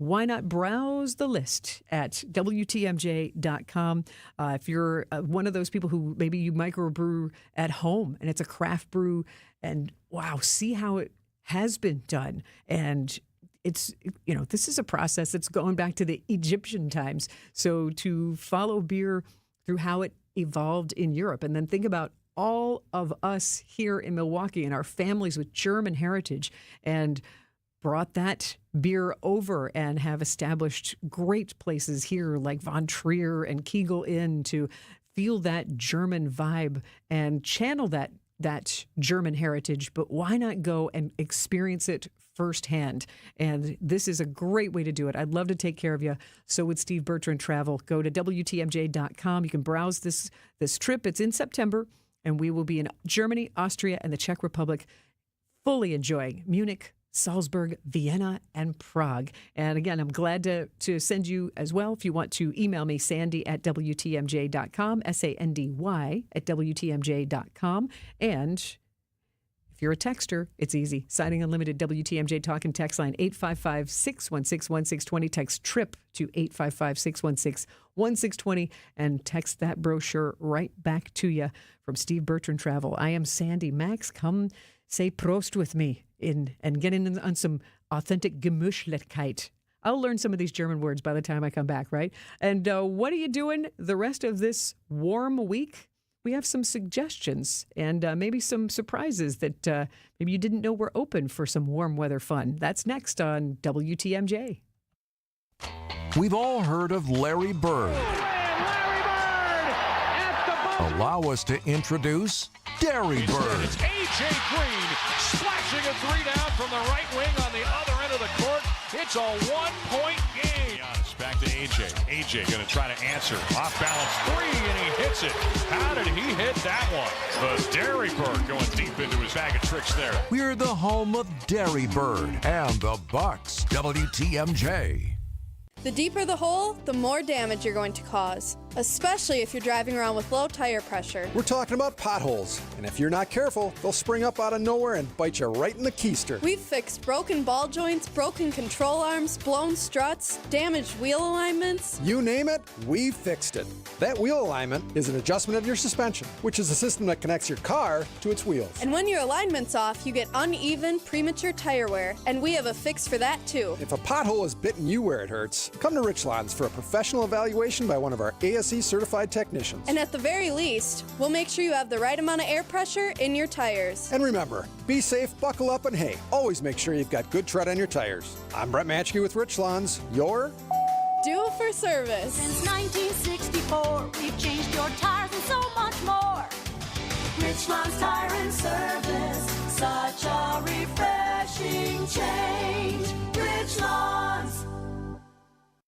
Why not browse the list at WTMJ.com? If you're one of those people who maybe you microbrew at home and it's a craft brew, and wow, see how it has been done. And it's, this is a process that's going back to the Egyptian times. So to follow beer through how it evolved in Europe, and then think about all of us here in Milwaukee and our families with German heritage, and brought that beer over and have established great places here like Von Trier and Kegel Inn to feel that German vibe and channel that German heritage. But why not go and experience it firsthand? And this is a great way to do it. I'd love to take care of you. So would Steve Bertrand Travel. Go to WTMJ.com. You can browse this trip. It's in September, and we will be in Germany, Austria, and the Czech Republic, fully enjoying Munich, Salzburg, Vienna, and Prague. And again, I'm glad to send you as well. If you want to email me, Sandy at WTMJ.com, SANDY at WTMJ.com. And if you're a texter, it's easy. Signing Unlimited WTMJ Talk and Text line 855-616-1620. Text TRIP to 855-616-1620 and text that brochure right back to you from Steve Bertrand Travel. I am Sandy Max. Come say Prost with me and get in on some authentic Gemütlichkeit. I'll learn some of these German words by the time I come back, right? And what are you doing the rest of this warm week? We have some suggestions and maybe some surprises that maybe you didn't know were open for some warm weather fun. That's next on WTMJ.
We've all heard of Larry Bird. Allow us to introduce Dairy Bird.
It's A.J. Green splashing a three down from the right wing on the other end of the court. It It's a one-point game. Back to AJ. AJ going to try to answer. Off balance three, and he hits it. How did he hit that one? The Dairy Bird going deep into his bag of tricks there.
We're the home of Dairy Bird and the Bucks. WTMJ.
The deeper the hole, the more damage you're going to cause, especially if you're driving around with low tire pressure.
We're talking about potholes, and if you're not careful, they'll spring up out of nowhere and bite you right in the keister.
We've fixed broken ball joints, broken control arms, blown struts, damaged wheel alignments.
You name it, we fixed it. That wheel alignment is an adjustment of your suspension, which is a system that connects your car to its wheels.
And when your alignment's off, you get uneven, premature tire wear, and we have a fix for that too.
If a pothole has bitten you where it hurts, come to Richlands for a professional evaluation by one of our ASE certified technicians.
And at the very least, we'll make sure you have the right amount of air pressure in your tires.
And remember, be safe, buckle up, and hey, always make sure you've got good tread on your tires. I'm Brett Matchke with Richlands, your
Due for service.
Since 1964, we've changed your tires and so much more. Richlands Tire and Service, such a refreshing change. Richlands.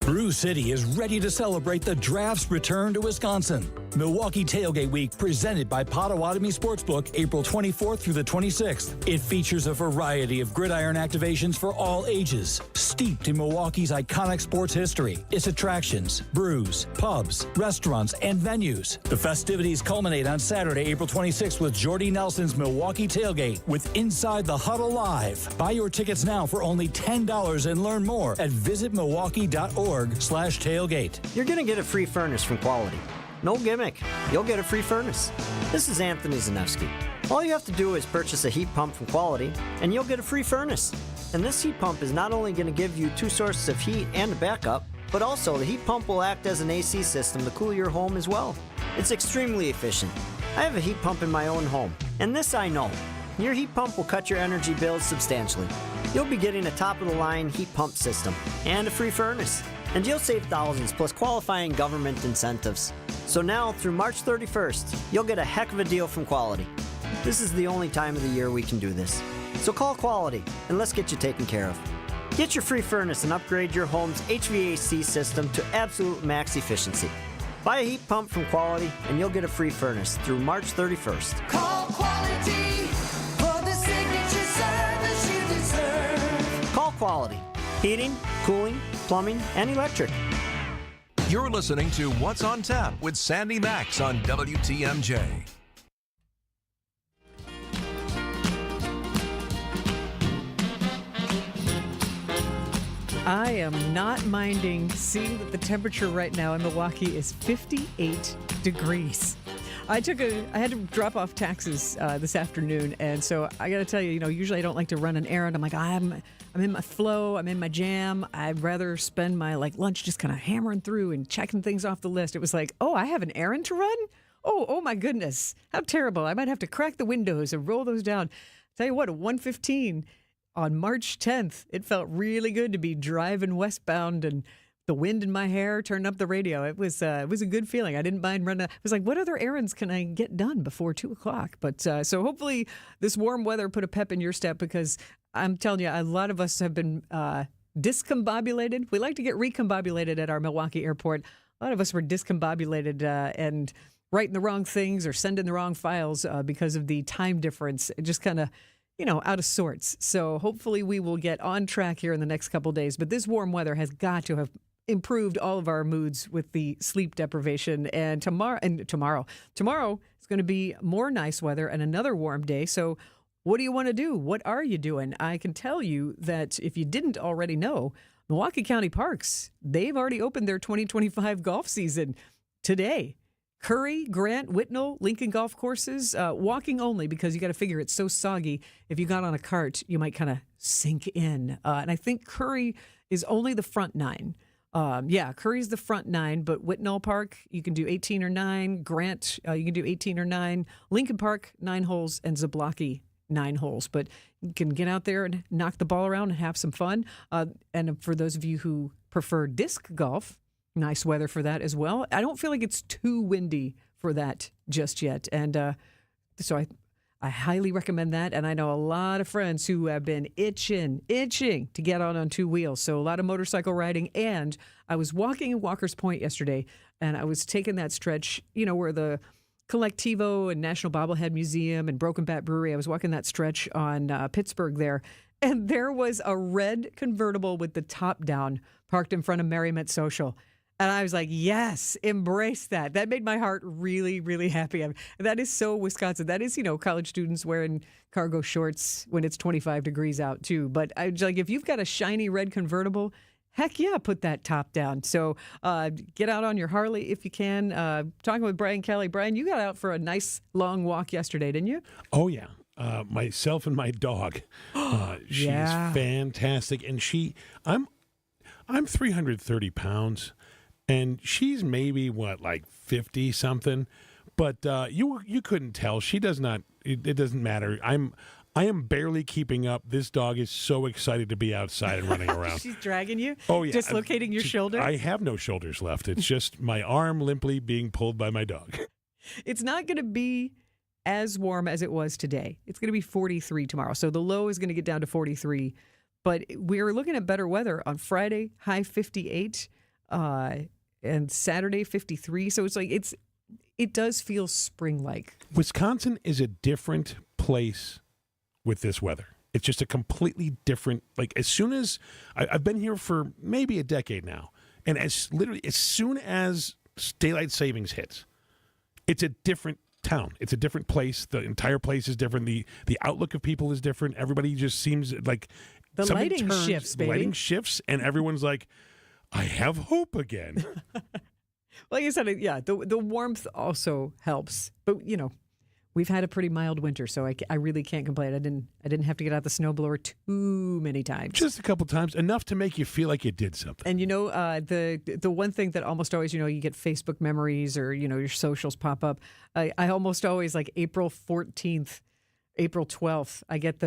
Brew City is ready to celebrate the draft's return to Wisconsin. Milwaukee Tailgate Week, presented by Potawatomi Sportsbook, April 24th through the 26th. It features a variety of gridiron activations for all ages, steeped in Milwaukee's iconic sports history, its attractions, brews, pubs, restaurants, and venues. The festivities culminate on Saturday, April 26th with Jordy Nelson's Milwaukee Tailgate with Inside the Huddle Live. Buy your tickets now for only $10 and learn more at visitmilwaukee.org/tailgate.
You're going to get a free furnace from Quality. No gimmick. You'll get a free furnace. This is Anthony Zanevsky. All you have to do is purchase a heat pump from Quality, and you'll get a free furnace. And this heat pump is not only going to give you 2 sources of heat and a backup, but also the heat pump will act as an AC system to cool your home as well. It's extremely efficient. I have a heat pump in my own home, and this I know. Your heat pump will cut your energy bills substantially. You'll be getting a top-of-the-line heat pump system and a free furnace. And you'll save thousands plus qualifying government incentives. So now, through March 31st, you'll get a heck of a deal from Quality. This is the only time of the year we can do this. So call Quality, and let's get you taken care of. Get your free furnace and upgrade your home's HVAC system to absolute max efficiency. Buy a heat pump from Quality, and you'll get a free furnace through March 31st.
Call Quality for the signature service you deserve.
Call Quality. Heating, cooling, plumbing, and electric.
You're listening to What's on Tap with Sandy Max on WTMJ.
I am not minding seeing that the temperature right now in Milwaukee is 58 degrees. I had to drop off taxes this afternoon, and so I got to tell you, usually I don't like to run an errand. I'm like, I'm in my flow, I'm in my jam. I'd rather spend my lunch just kind of hammering through and checking things off the list. It was like, oh, I have an errand to run? Oh my goodness, how terrible! I might have to crack the windows and roll those down. Tell you what, at 1:15 on March 10th, it felt really good to be driving westbound and the wind in my hair, turning up the radio. It was a good feeling. I didn't mind running. I was like, what other errands can I get done before 2 o'clock? But so hopefully this warm weather put a pep in your step, because I'm telling you, a lot of us have been discombobulated. We like to get recombobulated at our Milwaukee airport. A lot of us were discombobulated and writing the wrong things or sending the wrong files because of the time difference. It just kind of, out of sorts. So hopefully we will get on track here in the next couple of days. But this warm weather has got to have improved all of our moods with the sleep deprivation. And tomorrow is going to be more nice weather and another warm day. So what do you want to do? What are you doing? I can tell you that if you didn't already know, Milwaukee County Parks, they've already opened their 2025 golf season today. Curry, Grant, Whitnall, Lincoln golf courses, walking only, because you got to figure it's so soggy. If you got on a cart, you might kind of sink in. And I think Curry is only the front 9. Curry's the front 9, but Whitnall Park, you can do 18 or 9. Grant, you can do 18 or 9. Lincoln Park, 9 holes, and Zablocki, 9 holes. But you can get out there and knock the ball around and have some fun. And for those of you who prefer disc golf, nice weather for that as well. I don't feel like it's too windy for that just yet. And so I highly recommend that. And I know a lot of friends who have been itching to get on two wheels. So a lot of motorcycle riding. And I was walking in Walker's Point yesterday, and I was taking that stretch, where the Collectivo and National Bobblehead Museum and Broken Bat Brewery, I was walking that stretch on Pittsburgh there. And there was a red convertible with the top down parked in front of Merriment Social. And I was like, yes, embrace that. That made my heart really, really happy. That is so Wisconsin. That is, college students wearing cargo shorts when it's 25 degrees out, too. But if you've got a shiny red convertible, heck yeah, put that top down. So get out on your Harley if you can. Talking with Brian Kelly. Brian, you got out for a nice long walk yesterday, didn't you?
Oh, yeah. Myself and my dog. She's fantastic. And I'm 330 pounds. And she's maybe, 50 something, but you couldn't tell. She does not. It doesn't matter. I am barely keeping up. This dog is so excited to be outside and running around.
She's dragging you.
Oh yeah,
dislocating your shoulder.
I have no shoulders left. It's just my arm limply being pulled by my dog.
It's not going to be as warm as it was today. It's going to be 43 tomorrow. So the low is going to get down to 43. But we're looking at better weather on Friday, high 58. And Saturday 53. So it does feel spring-like.
Wisconsin is a different place with this weather. It's just a completely different, as soon as I've been here for maybe a decade now, and as soon as daylight savings hits, it's a different town. It's a different place. The entire place is different. The outlook of people is different. Everybody just seems like
the lighting shifts, baby.
Lighting shifts, and everyone's like, I have hope again.
Like I said, the warmth also helps. But, we've had a pretty mild winter, so I really can't complain. I didn't have to get out the snowblower too many times.
Just a couple times, enough to make you feel like you did something.
And, the one thing that almost always, you get Facebook memories or, your socials pop up. I almost always, April 14th, April 12th, I get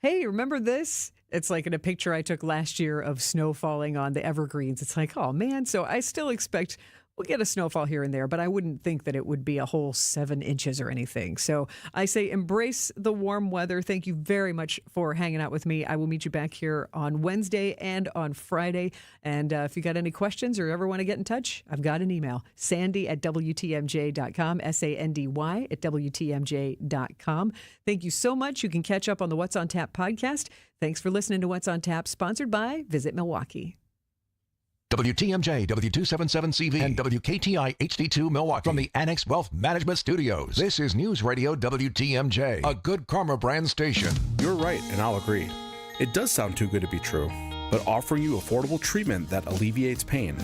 hey, remember this? It's like in a picture I took last year of snow falling on the evergreens. It's like, oh, man. So I still expect we'll get a snowfall here and there, but I wouldn't think that it would be a whole 7 inches or anything. So I say embrace the warm weather. Thank you very much for hanging out with me. I will meet you back here on Wednesday and on Friday. And if you got any questions or ever want to get in touch, I've got an email, sandy@WTMJ.com, SANDY@WTMJ.com. Thank you so much. You can catch up on the What's on Tap podcast. Thanks for listening to What's on Tap, sponsored by Visit Milwaukee.
WTMJ, W277CV, and WKTI HD2 Milwaukee from the Annex Wealth Management Studios. This is News Radio WTMJ, a Good Karma brand station.
You're right, and I'll agree. It does sound too good to be true, but offering you affordable treatment that alleviates pain